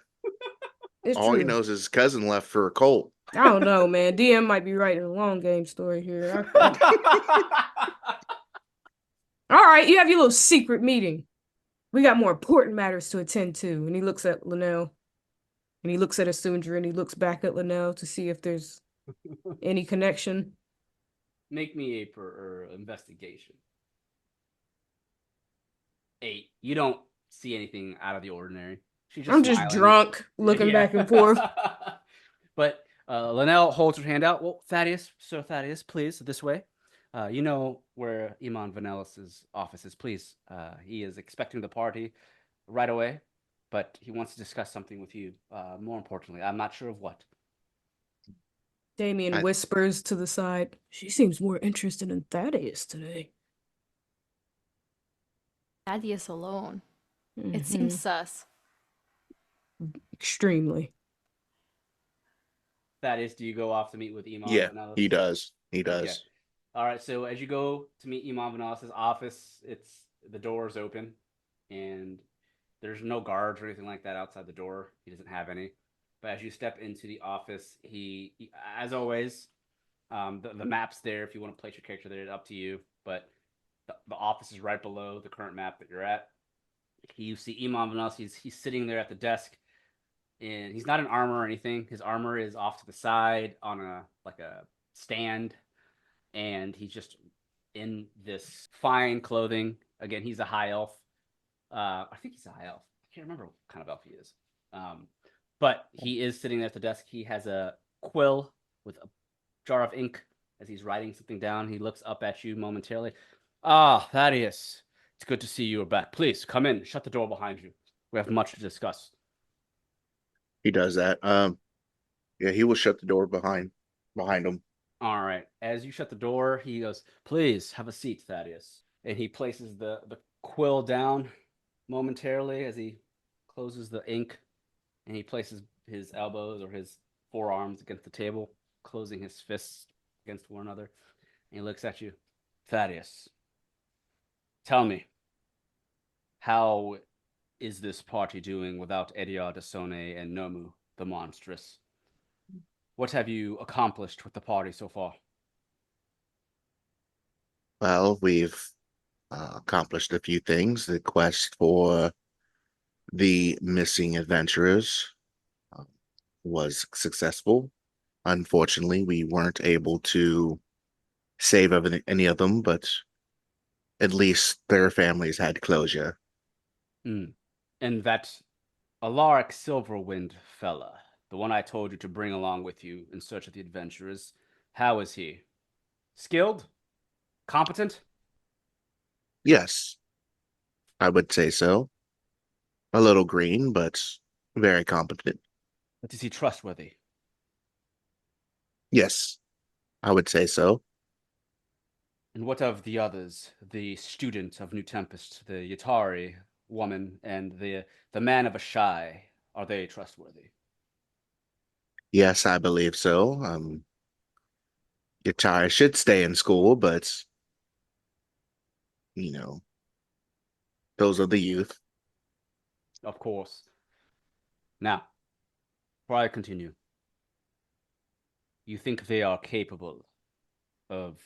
It's All he true. knows is his cousin left for a cult. I don't know, man. DM might be writing a long game story here. All right, you have your little secret meeting. We got more important matters to attend to. And he looks at Linnell. And he looks at Asundra and he looks back at Linnell to see if there's any connection. Make me a investigation. 8. You don't see anything out of the ordinary. She's just I'm just smiling. drunk, looking back and forth. But Linnell holds her hand out. Well, Sir Thaddeus, please, this way. You know where Iman Vanellis' office is. Please, he is expecting the party right away, but he wants to discuss something with you. More importantly, I'm not sure of what. Damien whispers to the side. She seems more interested in Thaddeus today. Thaddeus alone. It Mhm. seems sus. Extremely. Thaddeus, do you go off to meet with Iman Yeah, Vanellis? he does. He does. Okay. All right, so as you go to meet Iman Vanellis' office, the door's open, and there's no guards or anything like that outside the door. He doesn't have any. But as you step into the office, he as always, the map's there if you want to place your character there. It's up to you. But the office is right below the current map that you're at. You see Iman Vanellis. He's sitting there at the desk, and he's not in armor or anything. His armor is off to the side on a stand, and he's just in this fine clothing. Again, he's a high elf. I think he's a high elf. I can't remember what kind of elf he is. But he is sitting there at the desk. He has a quill with a jar of ink as he's writing something down. He looks up at you momentarily. Ah, Thaddeus. It's good to see you are back. Please come in. Shut the door behind you. We have much to discuss. He does that. Yeah, he will shut the door behind him. All right. As you shut the door, he goes, "Please have a seat, Thaddeus." And he places the quill down momentarily as he closes the ink, and he places his elbows or his forearms against the table, closing his fists against one another. And he looks at you. "Thaddeus, tell me, how is this party doing without Ediar Desone and Nomu, the monstrous? What have you accomplished with the party so far?" Well, we've accomplished a few things. The quest for the missing adventurers was successful. Unfortunately, we weren't able to save any of them, but at least their families had closure. And that Alaric Silverwind fella, the one I told you to bring along with you in search of the adventurers, how is he? Skilled? Competent? Yes, I would say so. A little green, but very competent. But is he trustworthy? Yes, I would say so. And what of the others? The student of New Tempest, the Yatari woman, and the man of Ashai, are they trustworthy? Yes, I believe so. Guitar should stay in school, but you know, those are the youth. Of course. Now, before I continue, you think they are capable of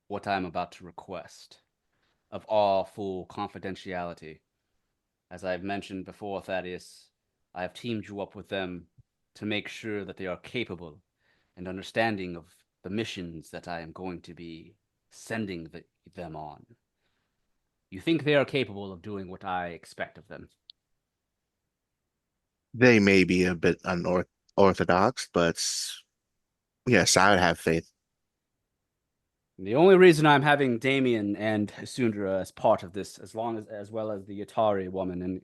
what I'm about to request, of all full confidentiality. As I've mentioned before, Thaddeus, I have teamed you up with them to make sure that they are capable and understanding of the missions that I am going to be sending them on. You think they are capable of doing what I expect of them? They may be a bit unorthodox, but yes, I would have faith. The only reason I'm having Damien and Sundra as part of this, as well as the Atari woman and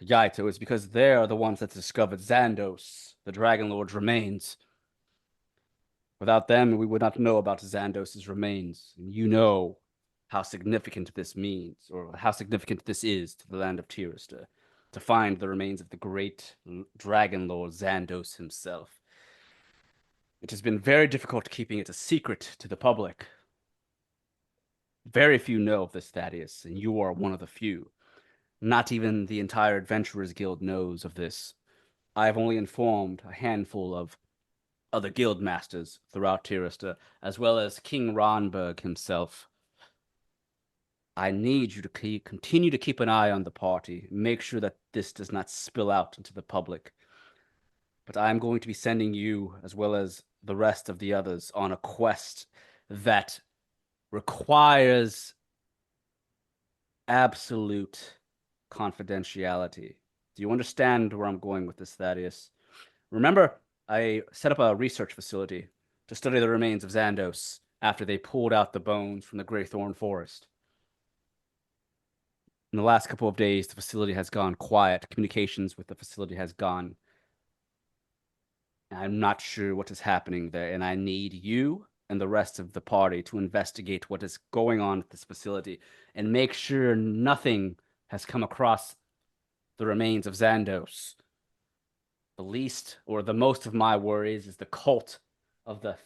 Yaito, is because they are the ones that discovered Xandos, the Dragon Lord's remains. Without them, we would not know about Xandos's remains. And you know how significant this means, or how significant this is to the land of Tirista, to find the remains of the great Dragon Lord Xandos himself. It has been very difficult keeping it a secret to the public. Very few know of this, Thaddeus, and you are one of the few. Not even the entire Adventurers Guild knows of this. I have only informed a handful of other guild masters throughout Tirista, as well as King Ronberg himself. I need you to continue to keep an eye on the party, make sure that this does not spill out into the public. But I'm going to be sending you, as well as the rest of the others, on a quest that requires absolute confidentiality. Do you understand where I'm going with this, Thaddeus? Remember, I set up a research facility to study the remains of Xandos after they pulled out the bones from the Greythorn Forest. In the last couple of days, the facility has gone quiet. Communications with the facility has gone. I'm not sure what is happening there, and I need you and the rest of the party to investigate what is going on at this facility and make sure nothing has come across the remains of Xandos. The least or the most of my worries is the cult of the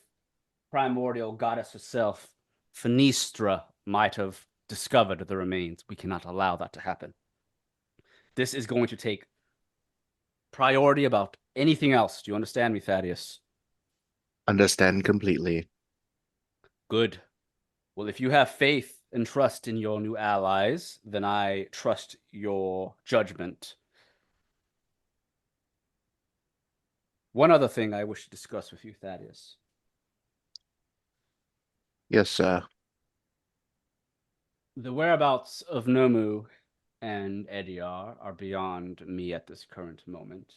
primordial goddess herself, Fenistra, might have discovered the remains. We cannot allow that to happen. This is going to take priority about anything else. Do you understand me, Thaddeus? Understand completely. Good. Well, if you have faith and trust in your new allies, then I trust your judgment. One other thing I wish to discuss with you, Thaddeus. Yes, sir. The whereabouts of Nomu and Ediar are beyond me at this current moment.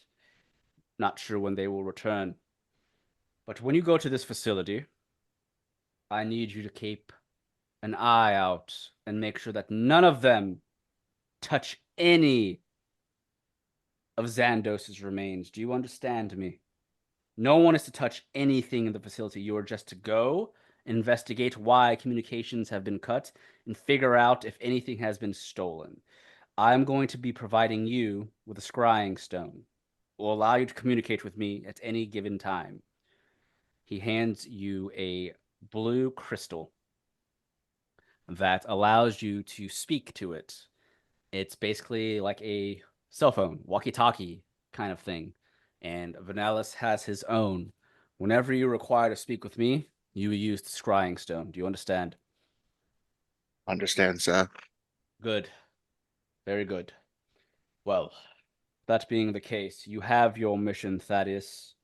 Not sure when they will return. But when you go to this facility, I need you to keep an eye out and make sure that none of them touch any of Xandos's remains. Do you understand me? No one is to touch anything in the facility. You are just to go, investigate why communications have been cut, and figure out if anything has been stolen. I'm going to be providing you with a scrying stone. It will allow you to communicate with me at any given time. He hands you a blue crystal that allows you to speak to it. It's basically like a cell phone, walkie-talkie kind of thing. And Vanellis has his own. Whenever you require to speak with me, you use the scrying stone. Do you understand? Understand, sir. Good. Very good. Well, that being the case, you have your mission, Thaddeus.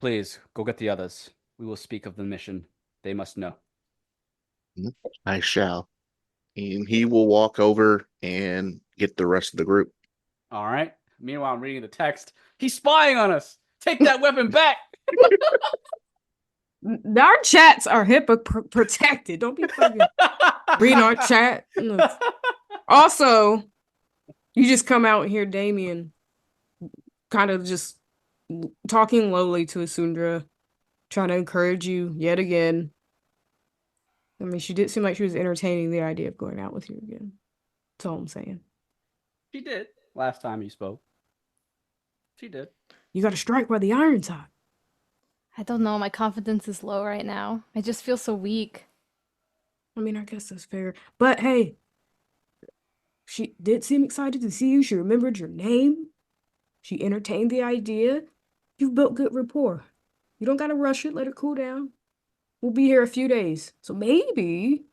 Please, go get the others. We will speak of the mission. They must know. I shall. And he will walk over and get the rest of the group. All right. Meanwhile, I'm reading the text. He's spying on us. Take that weapon back. Our chats are HIPAA protected. Don't be fucking reading our chat. Look. Also, you just come out and hear Damien kind of just talking lowly to Asundra, trying to encourage you yet again. I mean, she did seem like she was entertaining the idea of going out with you again. That's all I'm saying. She did. Last time you spoke. She did. You got to strike while the iron's hot. I don't know. My confidence is low right now. I just feel so weak. I mean, I guess that's fair. But hey, she did seem excited to see you. She remembered your name. She entertained the idea. You've built good rapport. You don't got to rush it. Let her cool down. we'll be here a few days. So maybe,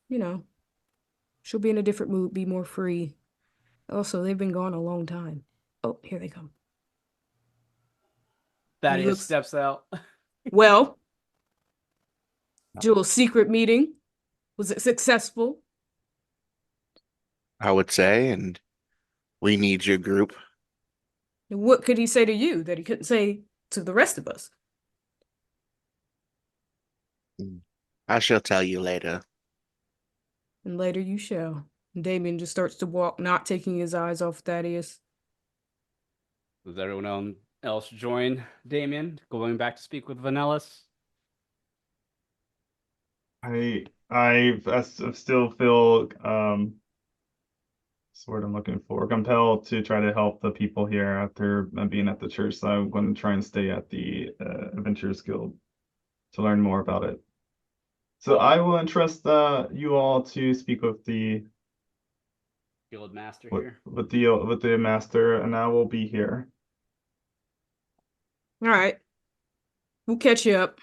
you know, she'll be in a different mood, be more free. Also, they've been gone a long time. Oh, here they come. Thaddeus looks- steps out. Well, Jewel's secret meeting, was it successful? I would say, and we need your group. And what could he say to you that he couldn't say to the rest of us? I shall tell you later. And later you shall. And Damien just starts to walk, not taking his eyes off Thaddeus. Does everyone else join Damien, going back to speak with Vanellis? I still feel what's the word I'm looking for, compelled to try to help the people here after being at the church. So I'm going to try and stay at the Adventurers Guild to learn more about it. So I will entrust you all to speak with the Guild master with, here. with the master, and I will be here. All right. We'll catch you up.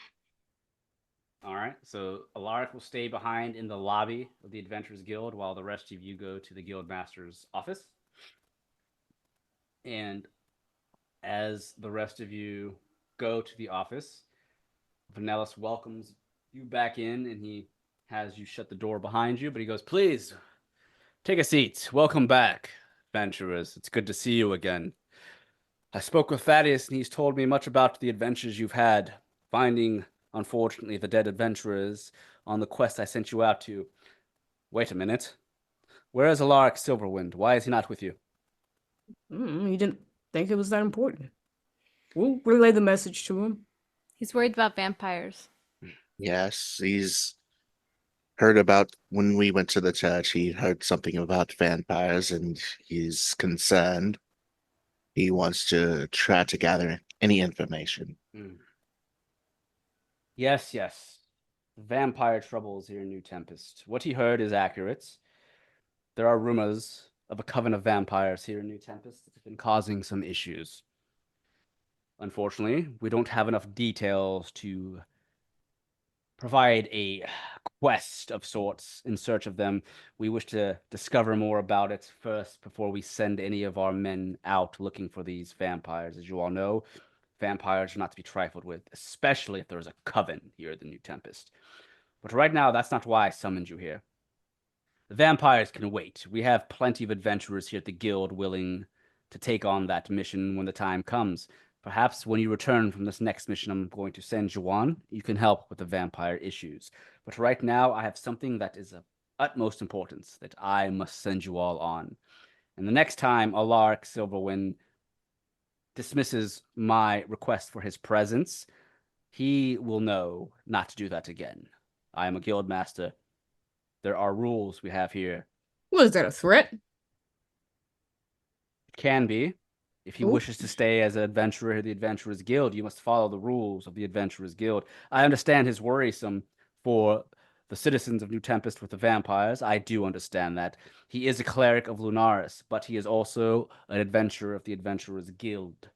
All right. So Alaric will stay behind in the lobby of the Adventurers Guild while the rest of you go to the Guild Master's office. And as the rest of you go to the office, Vanellis welcomes you back in, and he has you shut the door behind you, but he goes, "Please, take a seat. Welcome back, adventurers. It's good to see you again. I spoke with Thaddeus, and he's told me much about the adventures you've had, finding, unfortunately, the dead adventurers on the quest I sent you out to. Wait a minute. Where is Alaric Silverwind? Why is he not with you?" He didn't think it was that important. We'll relay the message to him. He's worried about vampires. Yes, he's heard about when we went to the church, he heard something about vampires and he's concerned. He wants to try to gather any information. Yes. Vampire troubles here in New Tempest. What he heard is accurate. There are rumors of a coven of vampires here in New Tempest that have been causing some issues. Unfortunately, we don't have enough details to provide a quest of sorts in search of them. We wish to discover more about it first before we send any of our men out looking for these vampires. As you all know, vampires are not to be trifled with, especially if there is a coven here at the New Tempest. But right now, that's not why I summoned you here. The vampires can wait. We have plenty of adventurers here at the guild willing to take on that mission when the time comes. Perhaps when you return from this next mission I'm going to send you on, you can help with the vampire issues. But right now, I have something that is of utmost importance that I must send you all on. And the next time Alaric Silverwind dismisses my request for his presence, he will know not to do that again. I am a guild master. There are rules we have here. What is that, a threat? It can be. If he Ooh. wishes to stay as an adventurer in the Adventurers Guild, you must follow the rules of the Adventurers Guild. I understand his worrisome for the citizens of New Tempest with the vampires. I do understand that. He is a cleric of Lunaris, but he is also an adventurer of the Adventurers Guild.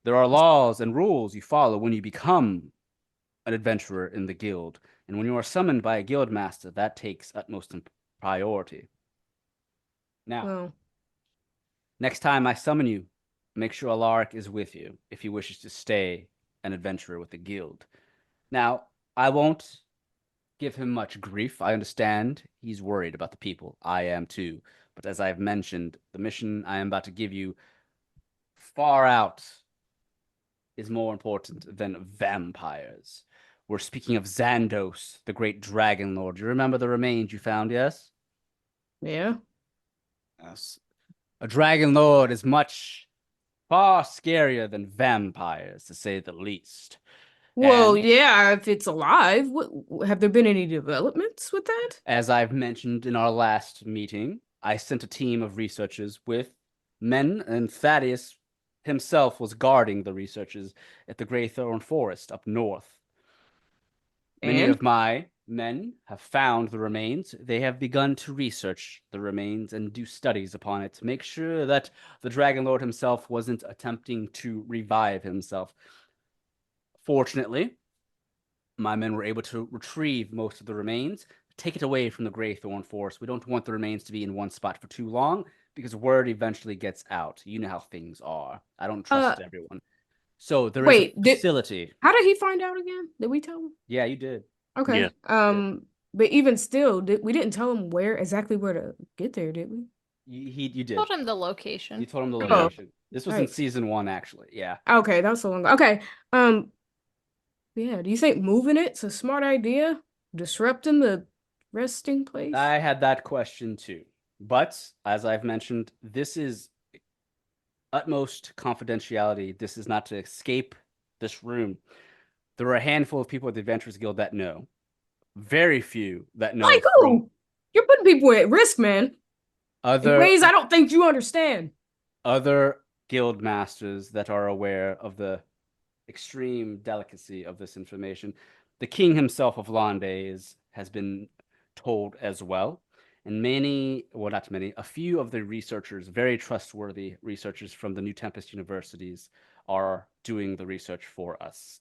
There are laws and rules you follow when you become an adventurer in the guild, and when you are summoned by a guild master, that takes utmost priority. Now, Well, next time I summon you, make sure Alaric is with you if he wishes to stay an adventurer with the guild. Now, I won't give him much grief. I understand he's worried about the people. I am too. But as I've mentioned, the mission I am about to give you far out is more important than vampires. We're speaking of Xandos, the great dragon lord. You remember the remains you found, yes? yeah. Yes. A dragon lord is far scarier than vampires, to say the least. Well, And yeah, if it's alive, have there been any developments with that? as I've mentioned in our last meeting, I sent a team of researchers with men, and Thaddeus himself was guarding the researchers at the Greythorn Forest up north. Many And of my men have found the remains. They have begun to research the remains and do studies upon it to make sure that the Dragon Lord himself wasn't attempting to revive himself. Fortunately, my men were able to retrieve most of the remains, take it away from the Greythorn Forest. We don't want the remains to be in one spot for too long because word eventually gets out. You know how things are. I don't trust everyone. So there is a Wait, facility. how did he find out again? Did we tell him? Yeah, you did. Okay. Yeah. But even still, we didn't tell him where to get there, did we? You did. Told him the location. You told him the Oh, location. This was in right. season 1, actually. Yeah. Okay, that was so long ago. Okay. Yeah, do you think moving it's a smart idea? Disrupting the resting place? I had that question too. But as I've mentioned, this is utmost confidentiality. This is not to escape this room. There are a handful of people at the Adventurers Guild that know. Very few that know. Like who? You're putting people at risk, man. In ways I don't think you understand. Other guild masters that are aware of the extreme delicacy of this information. The king himself of Londe has been told as well. And not many, a few of the researchers, very trustworthy researchers from the New Tempest universities, are doing the research for us.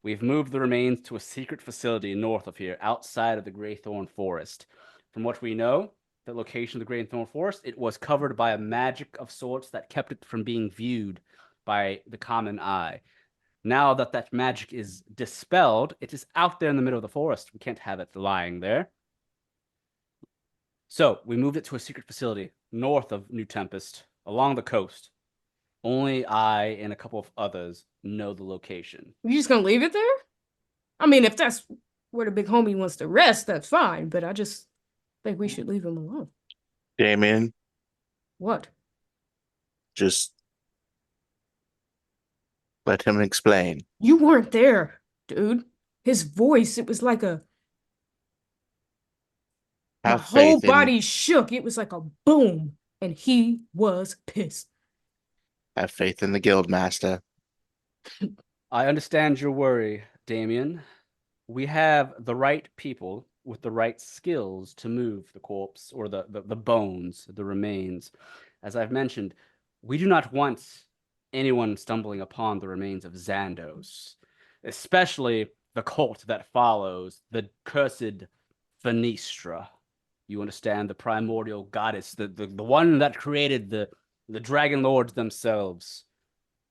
We've moved the remains to a secret facility north of here, outside of the Greythorn Forest. From what we know, the location of the Greythorn Forest, it was covered by a magic of sorts that kept it from being viewed by the common eye. Now that that magic is dispelled, it is out there in the middle of the forest. We can't have it lying there. So we moved it to a secret facility north of New Tempest, along the coast. Only I and a couple of others know the location. You just gonna leave it there? I mean, if that's where the big homie wants to rest, that's fine. But I just think we should leave him alone. Damien, What? just let him explain. You weren't there, dude. His voice, it was like my Have whole faith in body shook. It was like a boom, and he was pissed. have faith in the guild master. I understand your worry, Damien. We have the right people with the right skills to move the corpse or the bones, the remains. As I've mentioned, we do not want anyone stumbling upon the remains of Xandos, especially the cult that follows, the cursed Fenistra. You understand, the primordial goddess, the one that created the dragon lords themselves.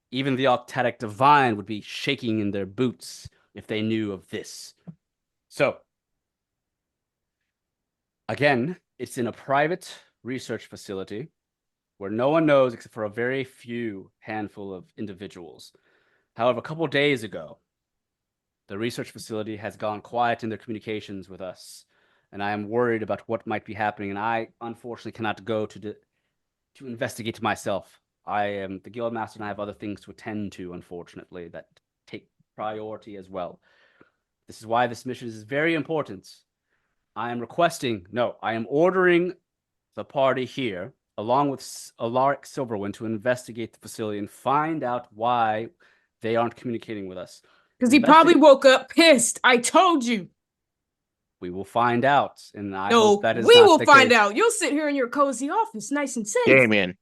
Even the Octatic Divine would be shaking in their boots if they knew of this. So, again, it's in a private research facility where no one knows except for a very few handful of individuals. However, a couple days ago, the research facility has gone quiet in their communications with us, and I am worried about what might be happening, and I unfortunately cannot go to investigate myself. I am the guild master, and I have other things to attend to, unfortunately, that take priority as well. This is why this mission is very important. I am ordering the party here, along with Alaric Silverwind, to investigate the facility and find out why they aren't communicating with us. Because he probably woke up pissed. I told you. We will find out, and I hope that is we not will the find case. out. You'll sit here in your cozy office, nice and safe. Damien,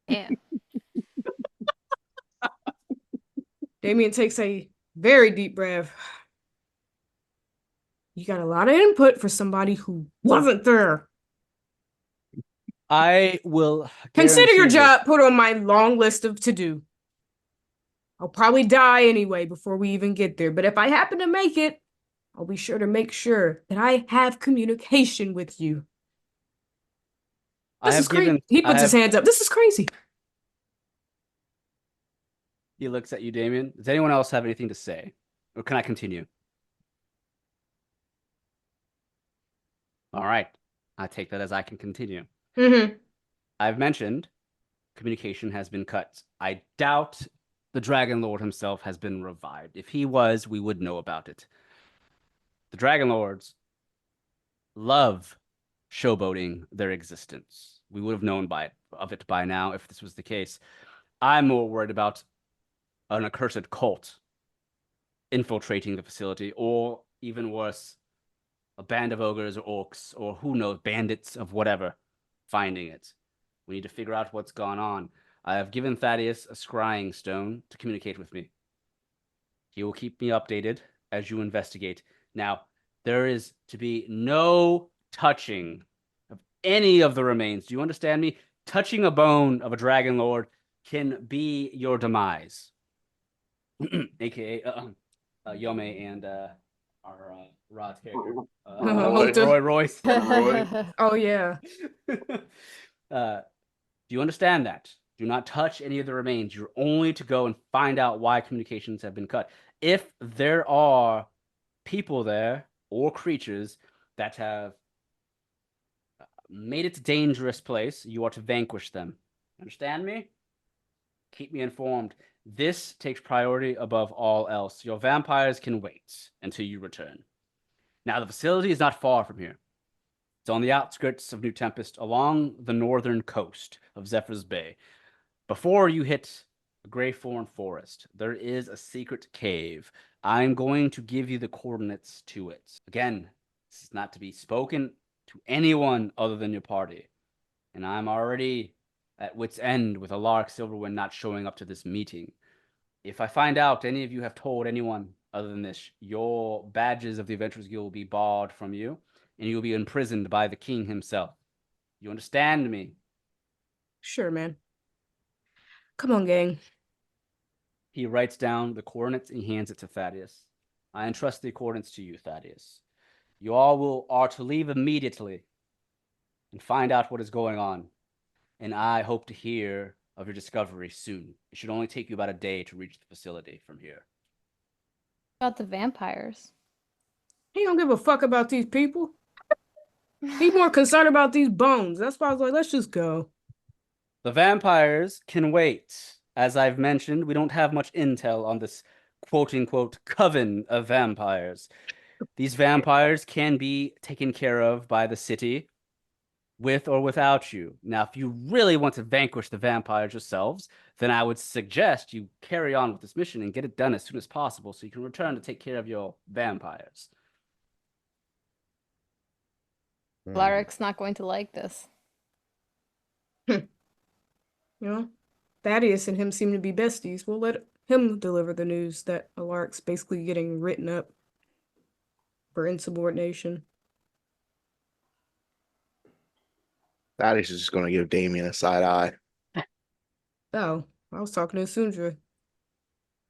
Yeah. Damien takes a very deep breath. You got a lot of input for somebody who wasn't there. I will Consider your guarantee job put on my long list of to do. I'll probably die anyway before we even get there. But if I happen to make it, I'll be sure to make sure that I have communication with you. This is crazy. He puts his hands up. This is crazy. He looks at you, Damien. Does anyone else have anything to say? Or can I continue? All right. I take that as I can continue. Mm-hmm. I've mentioned communication has been cut. I doubt the Dragon Lord himself has been revived. If he was, we would know about it. The Dragon Lords love showboating their existence. We would have known of it by now if this was the case. I'm more worried about an accursed cult infiltrating the facility, or even worse, a band of ogres or orcs, or who knows, bandits of whatever, finding it. We need to figure out what's gone on. I have given Thaddeus a scrying stone to communicate with me. He will keep me updated as you investigate. Now, there is to be no touching of any of the remains. Do you understand me? Touching a bone of a dragon lord can be your demise. AKA Yome and our Rod's character. Roy Royce. Roy. Oh yeah. Do you understand that? Do not touch any of the remains. You're only to go and find out why communications have been cut. If there are people there or creatures that have made it a dangerous place, you are to vanquish them. Understand me? Keep me informed. This takes priority above all else. Your vampires can wait until you return. Now, the facility is not far from here. It's on the outskirts of New Tempest, along the northern coast of Zephyr's Bay. Before you hit the Greythorn Forest, there is a secret cave. I'm going to give you the coordinates to it. Again, this is not to be spoken to anyone other than your party. And I'm already at wit's end with Alaric Silverwind not showing up to this meeting. If I find out any of you have told anyone other than this, your badges of the Adventurers Guild will be barred from you, and you'll be imprisoned by the king himself. You understand me? Sure, man. Come on, gang. He writes down the coordinates and he hands it to Thaddeus. I entrust the coordinates to you, Thaddeus. You all are to leave immediately and find out what is going on. And I hope to hear of your discovery soon. It should only take you about a day to reach the facility from here. About the vampires. He don't give a fuck about these people. He's more concerned about these bones. That's why I was like, let's just go. The vampires can wait. As I've mentioned, we don't have much intel on this quote-unquote coven of vampires. These vampires can be taken care of by the city with or without you. Now, if you really want to vanquish the vampires yourselves, then I would suggest you carry on with this mission and get it done as soon as possible so you can return to take care of your vampires. Alaric's not going to like this. You know, Thaddeus and him seem to be besties. We'll let him deliver the news that Alaric's basically getting written up for insubordination. Thaddeus is just going to give Damien a side eye. Oh, I was talking to Sundra.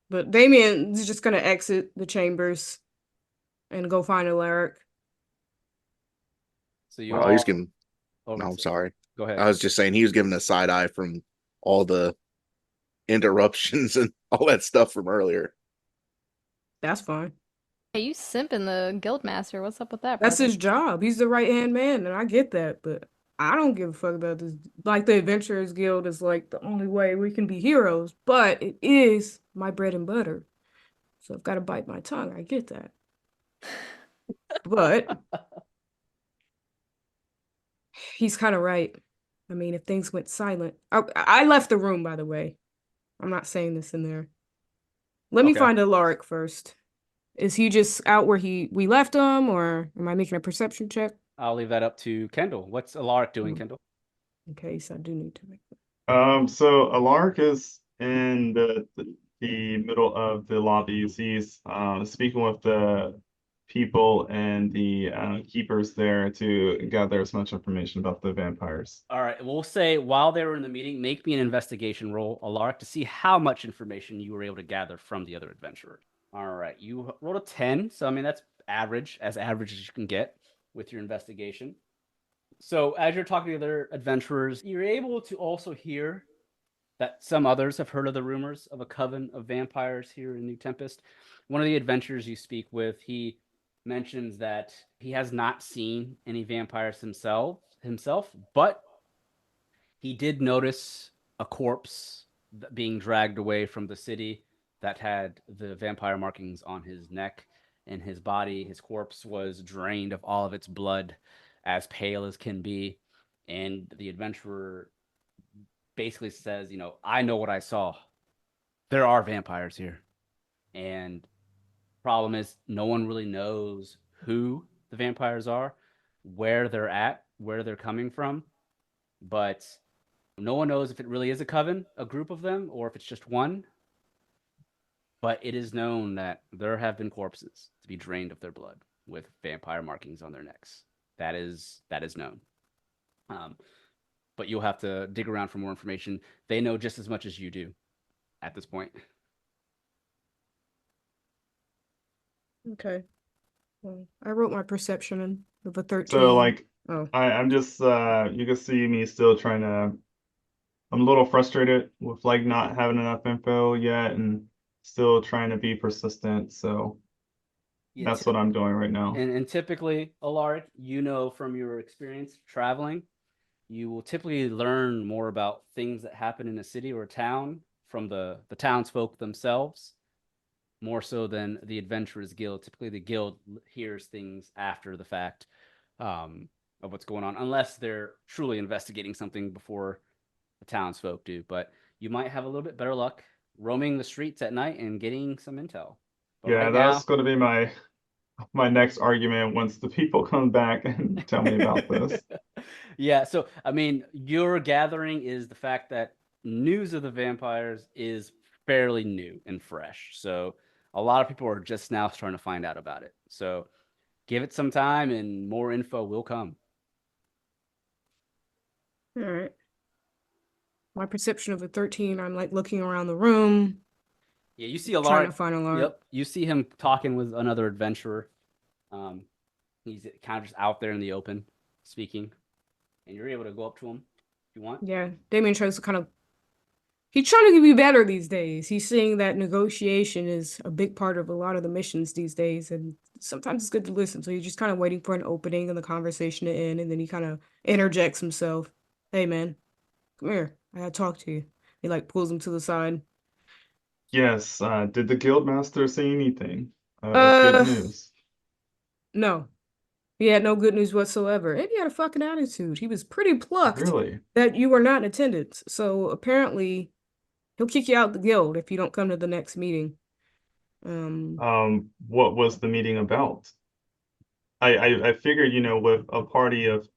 But Damien is just going to exit the chambers and go find Alaric. So you Well, all... he's giving. Oh, No, I'm sorry. Go ahead. I was just saying he was giving a side eye from all the interruptions and all that stuff from earlier. That's fine. Hey, you simping the guildmaster. What's up with that? That's brother? his job. He's the right-hand man, and I get that, but I don't give a fuck about this. Like, the Adventurers Guild is like the only way we can be heroes, but it is my bread and butter. So I've got to bite my tongue. I get that. But he's kind of right. I mean, if things went silent. I left the room, by the way. I'm not saying this in there. Let me Okay. find Alaric first. Is he just out where we left him, or am I making a perception check? I'll leave that up to Kendall. What's Alaric doing, Kendall? In case I do need to make that. So Alaric is in the middle of the lobby. He's speaking with the people and the keepers there to gather as much information about the vampires. All right. We'll say while they were in the meeting, make me an investigation roll, Alaric, to see how much information you were able to gather from the other adventurer. All right. You rolled a 10. So, I mean, that's average as you can get with your investigation. So, as you're talking to other adventurers, you're able to also hear that some others have heard of the rumors of a coven of vampires here in New Tempest. One of the adventurers you speak with, he mentions that he has not seen any vampires himself, but he did notice a corpse being dragged away from the city that had the vampire markings on his neck and his body. His corpse was drained of all of its blood, as pale as can be. And the adventurer basically says, I know what I saw. There are vampires here. And problem is, no one really knows who the vampires are, where they're at, where they're coming from. But no one knows if it really is a coven, a group of them, or if it's just one. but it is known that there have been corpses to be drained of their blood with vampire markings on their necks. That is known. Um, but you'll have to dig around for more information. They know just as much as you do at this point. Okay. Well, I wrote my perception in of a 13. So like Oh, I'm just you can see me still trying to I'm a little frustrated with like not having enough info yet and still trying to be persistent. So Yeah, that's what I'm doing right now. and typically, Alaric, you know from your experience traveling, you will typically learn more about things that happen in a city or a town from the townsfolk themselves, more so than the Adventurers Guild. Typically, the guild hears things after the fact, of what's going on, unless they're truly investigating something before the townsfolk do. But you might have a little bit better luck roaming the streets at night and getting some intel. But Yeah, right that's now, going to be my next argument once the people come back and tell me about this. Yeah, so I mean, your gathering is the fact that news of the vampires is fairly new and fresh. So a lot of people are just now starting to find out about it. So give it some time and more info will come. all right. My perception of a 13, I'm like looking around the room, Yeah, you see a trying lot. to find a lot. Yep, you see him talking with another adventurer. Um, he's kind of just out there in the open speaking, and you're able to go up to him if you want. Yeah, Damien tries to kind of. He's trying to be better these days. He's seeing that negotiation is a big part of a lot of the missions these days, and sometimes it's good to listen. So he's just kind of waiting for an opening and the conversation to end, and then he kind of interjects himself. Hey, man, come here. I gotta talk to you. He like pulls him to the side. Yes, did the guildmaster say anything of good Uh, news? no. He had no good news whatsoever. And he had a fucking attitude. He was pretty plucked Really? that you were not in attendance. So apparently he'll kick you out the guild if you don't come to the next meeting. What was the meeting about? I figured, with a party of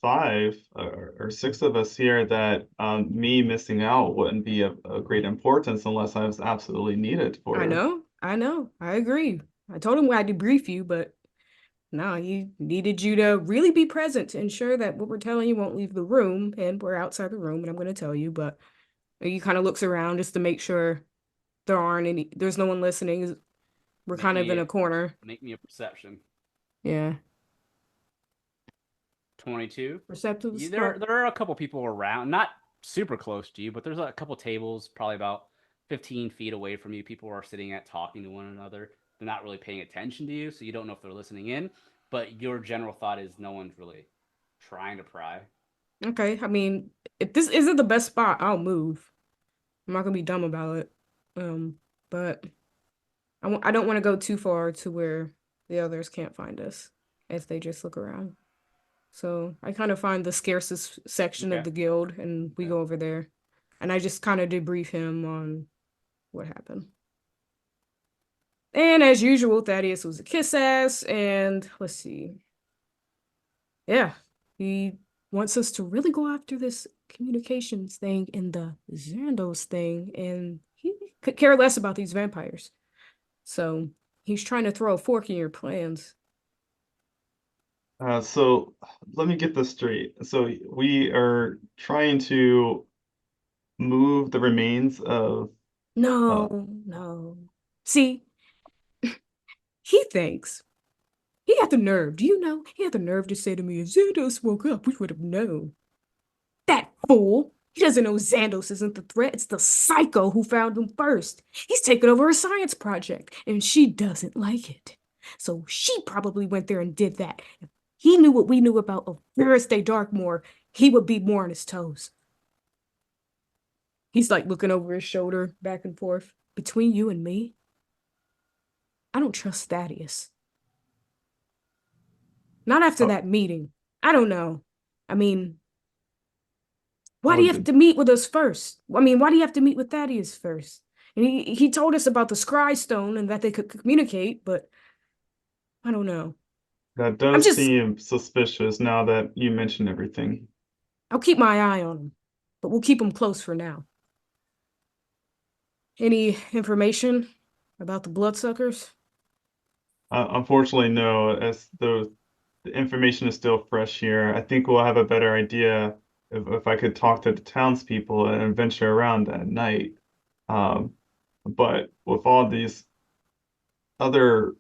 five or six of us here, that me missing out wouldn't be a great importance unless I was absolutely needed for. I know, I agree. I told him I'd debrief you, but no, he needed you to really be present to ensure that what we're telling you won't leave the room, and we're outside the room, and I'm going to tell you, but he kind of looks around just to make sure there's no one listening. We're kind of in a corner. Make me a perception. Yeah. 22. Perceptive There are a couple people around, not super close to you, but there's a couple tables probably about 15 feet away from you. People are sitting at talking to one another. They're not really paying attention to you, so you don't know if they're listening in. But your general thought is no one's really trying to pry. Okay, I mean, if this isn't the best spot, I'll move. I'm not gonna be dumb about it. But I don't want to go too far to where the others can't find us as they just look around. So I kind of find the scarcest section of Okay. the guild and we Okay. go over there. And I just kind of debrief him on what happened. And as usual, Thaddeus was a kiss ass, and let's see. Yeah, he wants us to really go after this communications thing and the Xandos thing, and he could care less about these vampires. So he's trying to throw a fork in your plans. So let me get this straight. So we are trying to move the remains of No. See, he thinks he had the nerve. Do you know? He had the nerve to say to me, if Xandos woke up, we would have known. That fool! He doesn't know Xandos isn't the threat. It's the psycho who found him first. He's taken over a science project, and she doesn't like it. So she probably went there and did that. If he knew what we knew about Day Darkmoor, he would be more on his toes. He's like looking over his shoulder, back and forth. Between you and me, I don't trust Thaddeus. Not after oh, that meeting. I don't know. I mean, why do oh, you have to meet with us first? I mean, why do you have to meet with Thaddeus first? And he told us about the Scry Stone and that they could communicate, but I don't know. that I'm does just, seem suspicious now that you mention everything. I'll keep my eye on him, but we'll keep him close for now. Any information? About the bloodsuckers? Unfortunately, no. As the information is still fresh here, I think we'll have a better idea if I could talk to the townspeople and venture around at night. Um, but with all these other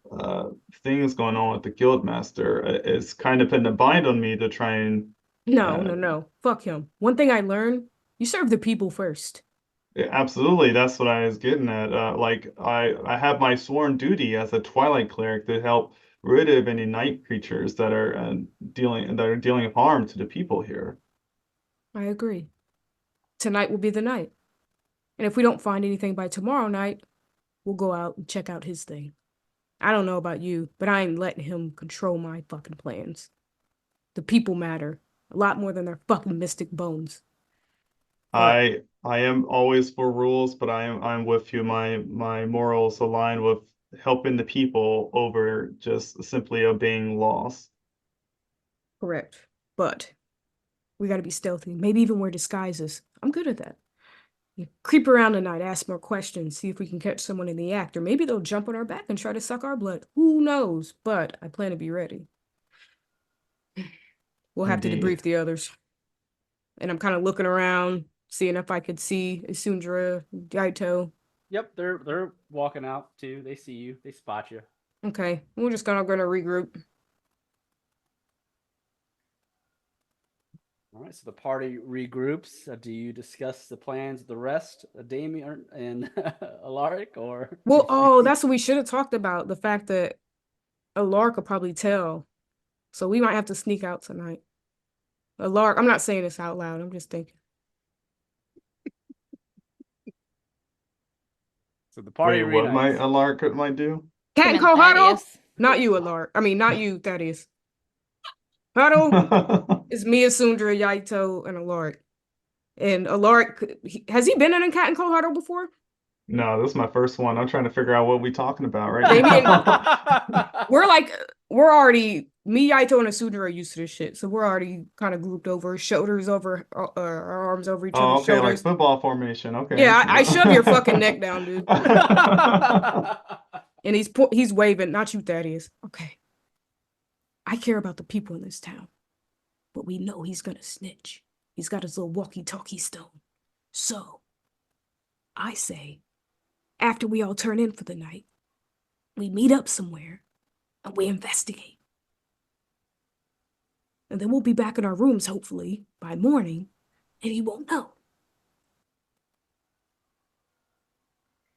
things going on with the guildmaster, it's kind of putting a bind on me to try and No, uh, no, no. Fuck him. One thing I learned, you serve the people first. yeah, absolutely, that's what I was getting at. Like I have my sworn duty as a Twilight cleric to help rid of any night creatures that are dealing harm to the people here. I agree. Tonight will be the night. And if we don't find anything by tomorrow night, we'll go out and check out his thing. I don't know about you, but I ain't letting him control my fucking plans. The people matter a lot more than their fucking mystic bones. But I am always for rules, but I'm with you. My morals align with helping the people over just simply obeying laws. correct. But we gotta be stealthy. Maybe even wear disguises. I'm good at that. You creep around tonight, ask more questions, see if we can catch someone in the act, or maybe they'll jump on our back and try to suck our blood. Who knows? But I plan to be ready. We'll have to Indeed. debrief the others. And I'm kind of looking around, seeing if I could see Isundra, Gaito. Yep, they're walking out too. They see you. They spot you. Okay, we're just gonna regroup. All right, so the party regroups. Do you discuss the plans of the rest, Damien and Alaric, or? Well, oh, that's what we should have talked about. The fact that Alark could probably tell. So we might have to sneak out tonight. Alark, I'm not saying this out loud. I'm just thinking. So the party Wait, what reunites. might do? Cat Him and and Colorado? Thaddeus. Not you, Alark. I mean, not you, Thaddeus. Huddle is Mia Sundra, Yaito, and Alark. And Alark, has he been in a Cat and Colorado before? No, this is my first one. I'm trying to figure out what we're talking about right Damien, now. we're already, me, Yaito, and Asudra are used to this shit. So we're already kind of grouped over, shoulders over, our arms over each Oh, other's okay, like shoulders. football formation. Okay. Yeah, I shove your fucking neck down, dude. And he's waving, not you, Thaddeus. Okay. I care about the people in this town, but we know he's gonna snitch. He's got his little walkie-talkie stone. So, I say, after we all turn in for the night, we meet up somewhere and we investigate. And then we'll be back in our rooms, hopefully, by morning, and he won't know.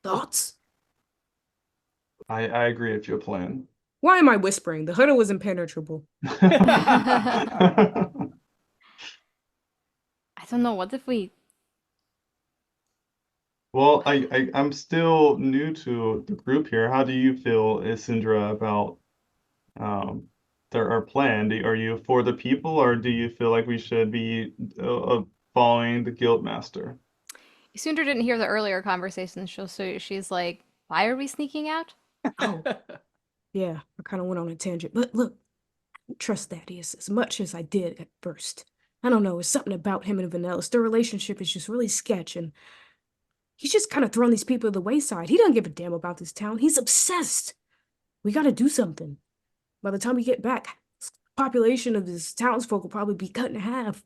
Thoughts? I agree with your plan. Why am I whispering? The huddle was impenetrable. I don't know. What if we? Well, I'm still new to the group here. How do you feel, Isindra, about our plan? Are you for the people, or do you feel like we should be following the guild master? Sundra didn't hear the earlier conversation, so she's like, "Why are we sneaking out?" Oh, yeah, I kind of went on a tangent. But look, I don't trust Thaddeus as much as I did at first. I don't know, it's something about him and Vanellis. Their relationship is just really sketch, and he's just kind of thrown these people to the wayside. He doesn't give a damn about this town. He's obsessed. We got to do something. By the time we get back, the population of this townsfolk will probably be cut in half.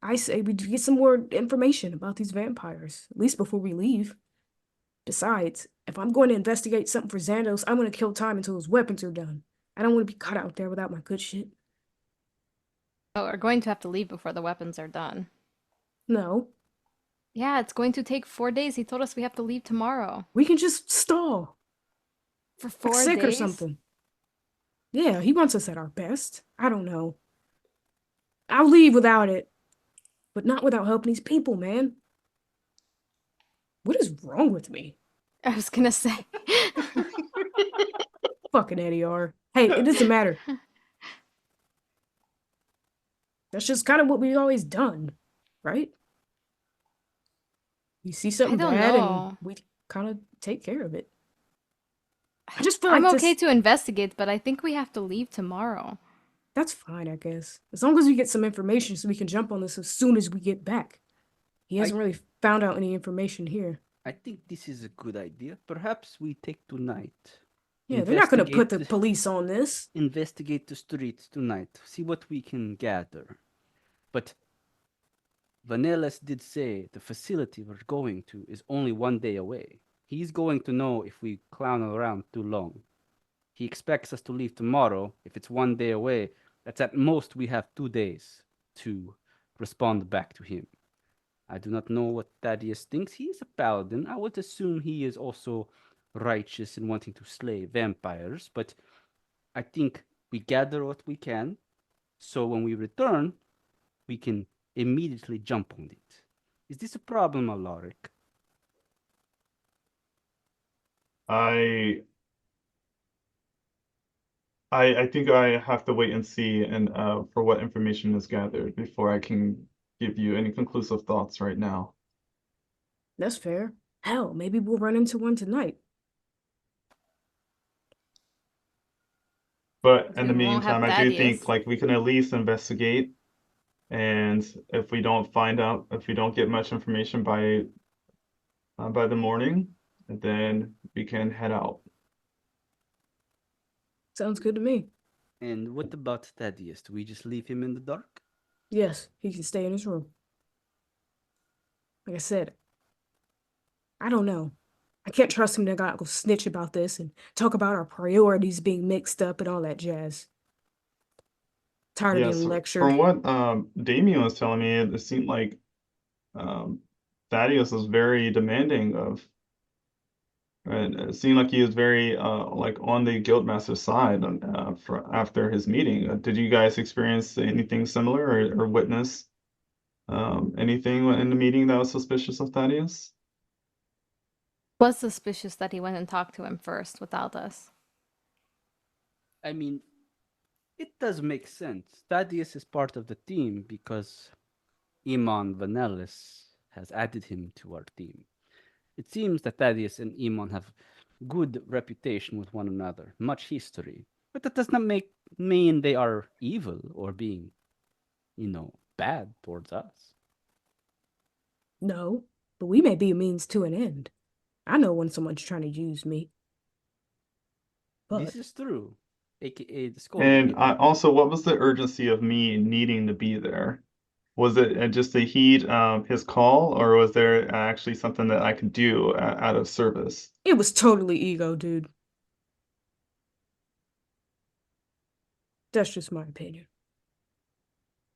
I say we get some more information about these vampires, at least before we leave. Besides, if I'm going to investigate something for Xandos, I'm going to kill time until his weapons are done. I don't want to be caught out there without my good shit. Oh, we're going to have to leave before the weapons are done. No, Yeah, it's going to take 4 days. He told us we have to leave tomorrow. we can just stall. For Like 4 sick or days? something. Yeah, he wants us at our best. I don't know. I'll leave without it, but not without helping these people, man. What is wrong with me? I was gonna say. Fucking Eddie R. Hey, it doesn't matter. That's just kind of what we've always done, right? You see something don't bad and know. we kind of take care of it. I just feel I'm like okay this, to investigate, but I think we have to leave tomorrow. that's fine, I guess. As long as we get some information so we can jump on this as soon as we get back. He hasn't really found out any information here. I think this is a good idea. Perhaps we take tonight. Yeah, they're not gonna put the Investigate police on this. investigate the streets tonight. See what we can gather. But Vanellis did say the facility we're going to is only 1 day away. He's going to know if we clown around too long. He expects us to leave tomorrow. If it's 1 day away, that's at most we have 2 days to respond back to him. I do not know what Thaddeus thinks. He is a paladin. I would assume he is also righteous in wanting to slay vampires, but I think we gather what we can, so when we return, we can immediately jump on it. Is this a problem, Alaric? I I think I have to wait and see and for what information is gathered before I can give you any conclusive thoughts right now. That's fair. Hell, maybe we'll run into one tonight. But in the Then we won't have meantime, I do think Thaddeus. like we can at least investigate, and if we don't find out, if we don't get much information by the morning, then we can head out. Sounds good to me. And what about Thaddeus? Do we just leave him in the dark? Yes, he can stay in his room. Like I said, I don't know. I can't trust him to go snitch about this and talk about our priorities being mixed up and all that jazz. Tired of Yes, getting lectured. from what Damien was telling me, it seemed like Thaddeus was very demanding of, and it seemed like he was very like on the Guildmaster's side for after his meeting. Did you guys experience anything similar or witness anything in the meeting that was suspicious of Thaddeus? Was suspicious that he went and talked to him first without us. I mean, it does make sense. Thaddeus is part of the team because Iman Vanellis has added him to our team. It seems that Thaddeus and Iman have good reputation with one another, much history. But that does not mean they are evil or being, bad towards us. No, but we may be a means to an end. I know when someone's trying to use me. But This is true, aka the And Scorpion. also, what was the urgency of me needing to be there? Was it just to heed his call, or was there actually something that I could do out of service? it was totally ego, dude. That's just my opinion.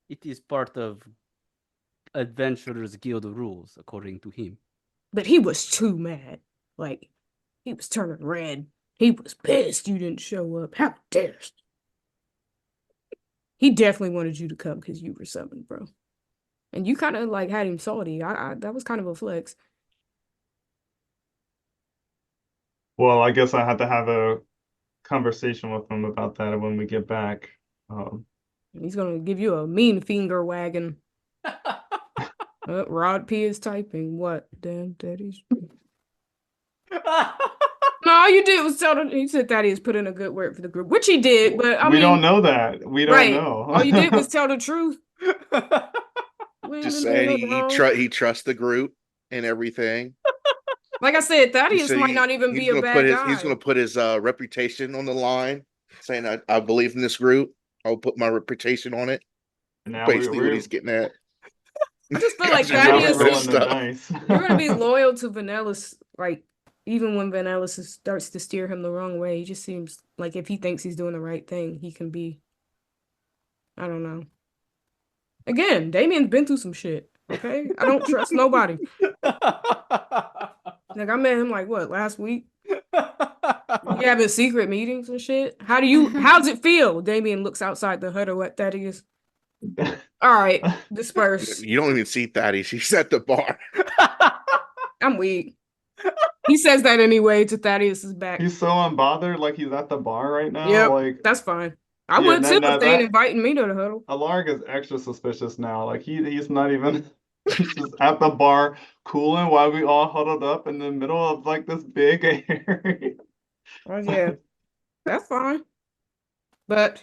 It is part of Adventurers Guild rules, according to him. But he was too mad. Like, he was turning red. He was pissed you didn't show up. How dare you? He definitely wanted you to come because you were summoned, bro. And you kind of like had him salty. I that was kind of a flex. Well, I guess I had to have a conversation with him about that when we get back. Um, He's gonna give you a mean finger wagging. Rod P is typing. What? Damn, daddies. No, all you did was tell him. He said Thaddeus put in a good word for the group, which he did. But I we mean, don't know that. We don't right? know. All you did was tell the truth. We ain't Just been doing saying nothing wrong. he trusts the group and everything. Like I said, He Thaddeus said might not even he's be a gonna bad he's guy. gonna put his reputation on the line, saying I believe in this group. I'll put my reputation on it. Now Basically, what we're he's getting at. I just feel like Guys are now doing we're Thaddeus this rolling the stuff. dice. you're gonna be loyal to Vanellis, like even when Vanellis starts to steer him the wrong way. He just seems like if he thinks he's doing the right thing, he can be. I don't know. Again, Damien's been through some shit. Okay, I don't trust nobody. Like I met him like what last week. We having secret meetings and shit. How's it feel? Damien looks outside the hut or what that is. All right, disperse. You don't even see Thaddeus. He's at the bar. I'm weak. He says that anyway to Thaddeus's back. He's so unbothered, like he's at the bar right now. Yep, Like, that's fine. I yeah, would too no, if they ain't that inviting me to the huddle. Alarg is extra suspicious now. Like he's not even he's just at the bar cooling while we all huddled up in the middle of like this big area. Oh yeah, that's fine. But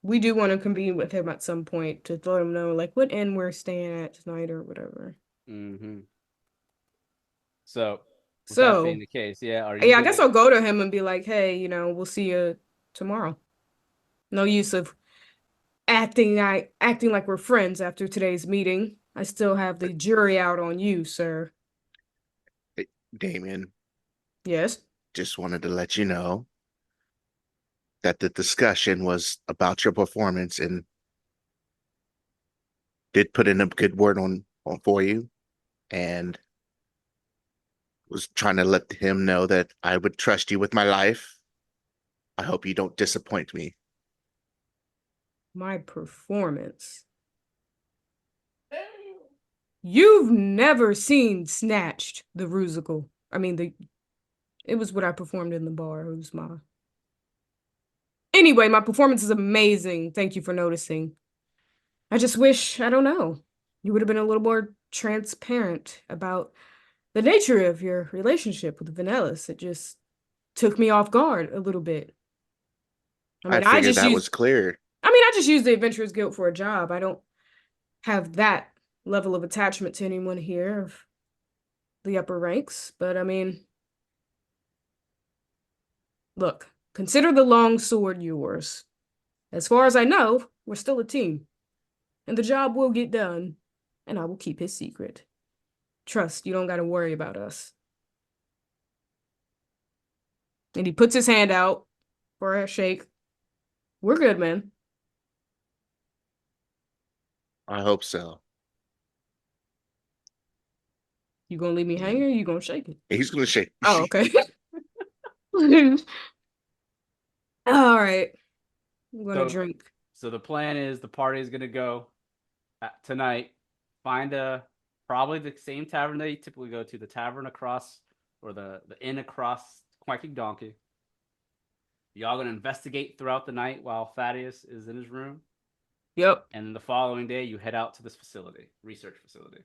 we do want to convene with him at some point to let him know like what inn we're staying at tonight or whatever. Mm-hmm. So, with that So, being the case, yeah, are you yeah, I gonna? guess I'll go to him and be like, hey, we'll see you tomorrow. No use of acting like we're friends after today's meeting. I still have the jury out on you, sir. Hey, Damien, Yes. just wanted to let you know that the discussion was about your performance and did put in a good word on for you and was trying to let him know that I would trust you with my life. I hope you don't disappoint me. My performance. You've never seen Snatched, the musical. I mean, it was what I performed in the bar. It was my. Anyway, my performance is amazing. Thank you for noticing. I just wish, I don't know, you would have been a little more transparent about the nature of your relationship with Vanellis. It just took me off guard a little bit. I figured that was clear. I just use the adventurer's guilt for a job. I don't have that level of attachment to anyone here of the upper ranks. But I mean, look, consider the long sword yours. As far as I know, we're still a team. And the job will get done. And I will keep his secret. Trust, you don't gotta worry about us. And he puts his hand out for a shake. We're good, man. I hope so. You gonna leave me hanging or you gonna shake it? He's gonna shake. Oh, okay. All right. I'm gonna drink. So the plan is the party is gonna go tonight. Find probably the same tavern that you typically go to, the tavern across or the inn across Quacking Donkey. Y'all gonna investigate throughout the night while Thaddeus is in his room. Yep. And then the following day, you head out to this research facility.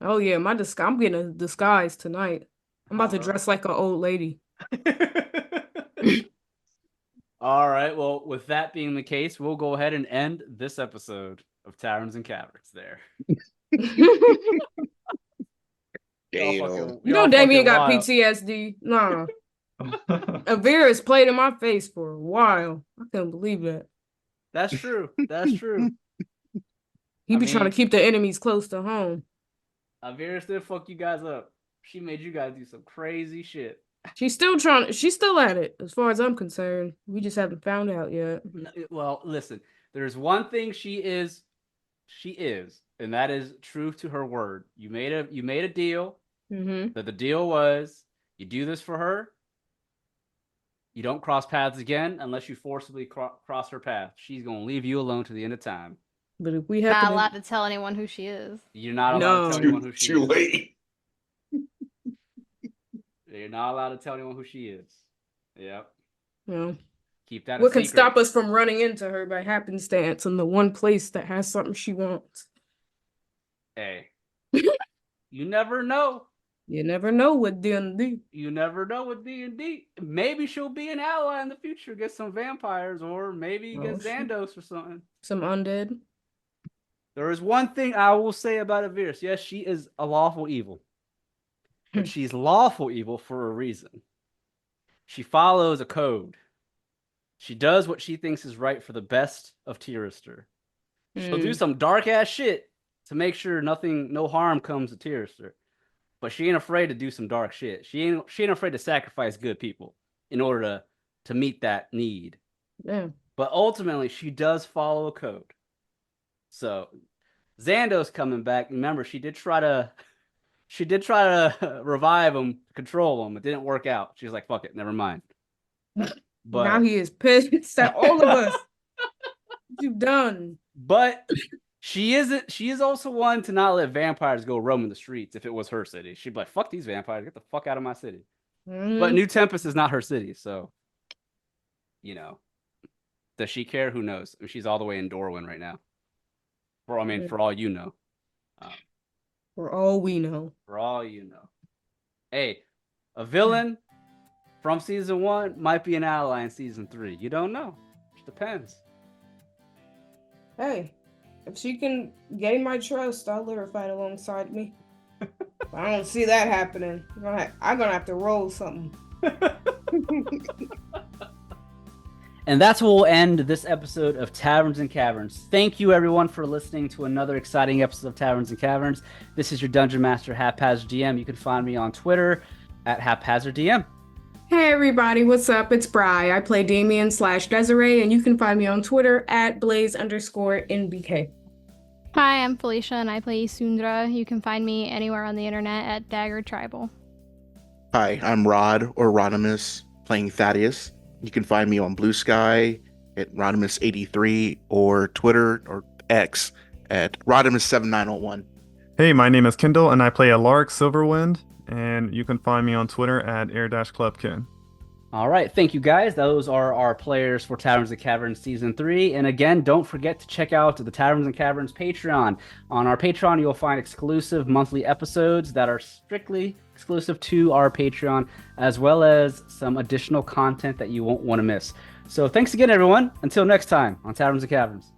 Oh yeah, I'm getting a disguise tonight. I'm about to dress like an old lady. All right. Well, with that being the case, we'll go ahead and end this episode of Taverns and Caverns there. Damn. Damien got PTSD. Nah. Avera's played in my face for a while. I couldn't believe that. That's true. That's true. He be trying to keep the enemies close to home. Avera still fuck you guys up. She made you guys do some crazy shit. She's still at it, as far as I'm concerned. We just haven't found out yet. Well, listen, there's one thing she is, and that is true to her word. You made a deal. Mm-hmm. That the deal was you do this for her. You don't cross paths again unless you forcibly cross her path. She's gonna leave you alone to the end of time. But if we have not allowed to tell anyone who she is. You're not allowed to tell anyone who she Too is. late. You're not allowed to tell anyone who she is. Yep. Yeah. Keep that. What can stop us from running into her by happenstance in the one place that has something she wants? Hey, you never know. You never know with D&D. You never know with D&D. Maybe she'll be an ally in the future against some vampires, or maybe against Xandos or something. Some undead. There is one thing I will say about Avirus. Yes, she is a lawful evil. But she's lawful evil for a reason. She follows a code. She does what she thinks is right for the best of Tirister. She'll do some dark ass shit to make sure no harm comes to Tirister. But she ain't afraid to do some dark shit. She ain't afraid to sacrifice good people in order to meet that need. Yeah. But ultimately, she does follow a code. So Xandos coming back. Remember, she did try to revive him, control him. It didn't work out. She was like, "Fuck it, never mind." But now he is pissed at all of us. What you've done. But she is also one to not let vampires go roaming the streets. If it was her city, she'd be like, "Fuck these vampires, get the fuck out of my city." But New Tempest is not her city, so does she care? Who knows? I mean, she's all the way in Dorwin right now. For all you know. For all we know. For all you know. Hey, a villain from season 1 might be an ally in season 3. You don't know. It depends. Hey, if she can gain my trust, I'll let her fight alongside me. I don't see that happening. I'm gonna have to roll something. And that's where we'll end this episode of Taverns and Caverns. Thank you, everyone, for listening to another exciting episode of Taverns and Caverns. This is your Dungeon Master, Haphazard DM. You can find me on Twitter at Haphazard DM. Hey everybody, what's up? It's Bri. I play Damien/Desiree, and you can find me on Twitter at Blaze_NBK. Hi, I'm Felicia, and I play Sundra. You can find me anywhere on the internet at Dagger Tribal. Hi, I'm Rod or Rodimus playing Thaddeus. You can find me on Blue Sky at Rodimus83 or Twitter or X at Rodimus7901. Hey, my name is Kendall, and I play Alaric Silverwind, and you can find me on Twitter at Air-Clubkin. All right. Thank you, guys. Those are our players for Taverns and Caverns Season 3. And again, don't forget to check out the Taverns and Caverns Patreon. On our Patreon, you'll find exclusive monthly episodes that are strictly exclusive to our Patreon, as well as some additional content that you won't want to miss. So thanks again, everyone. Until next time on Taverns and Caverns.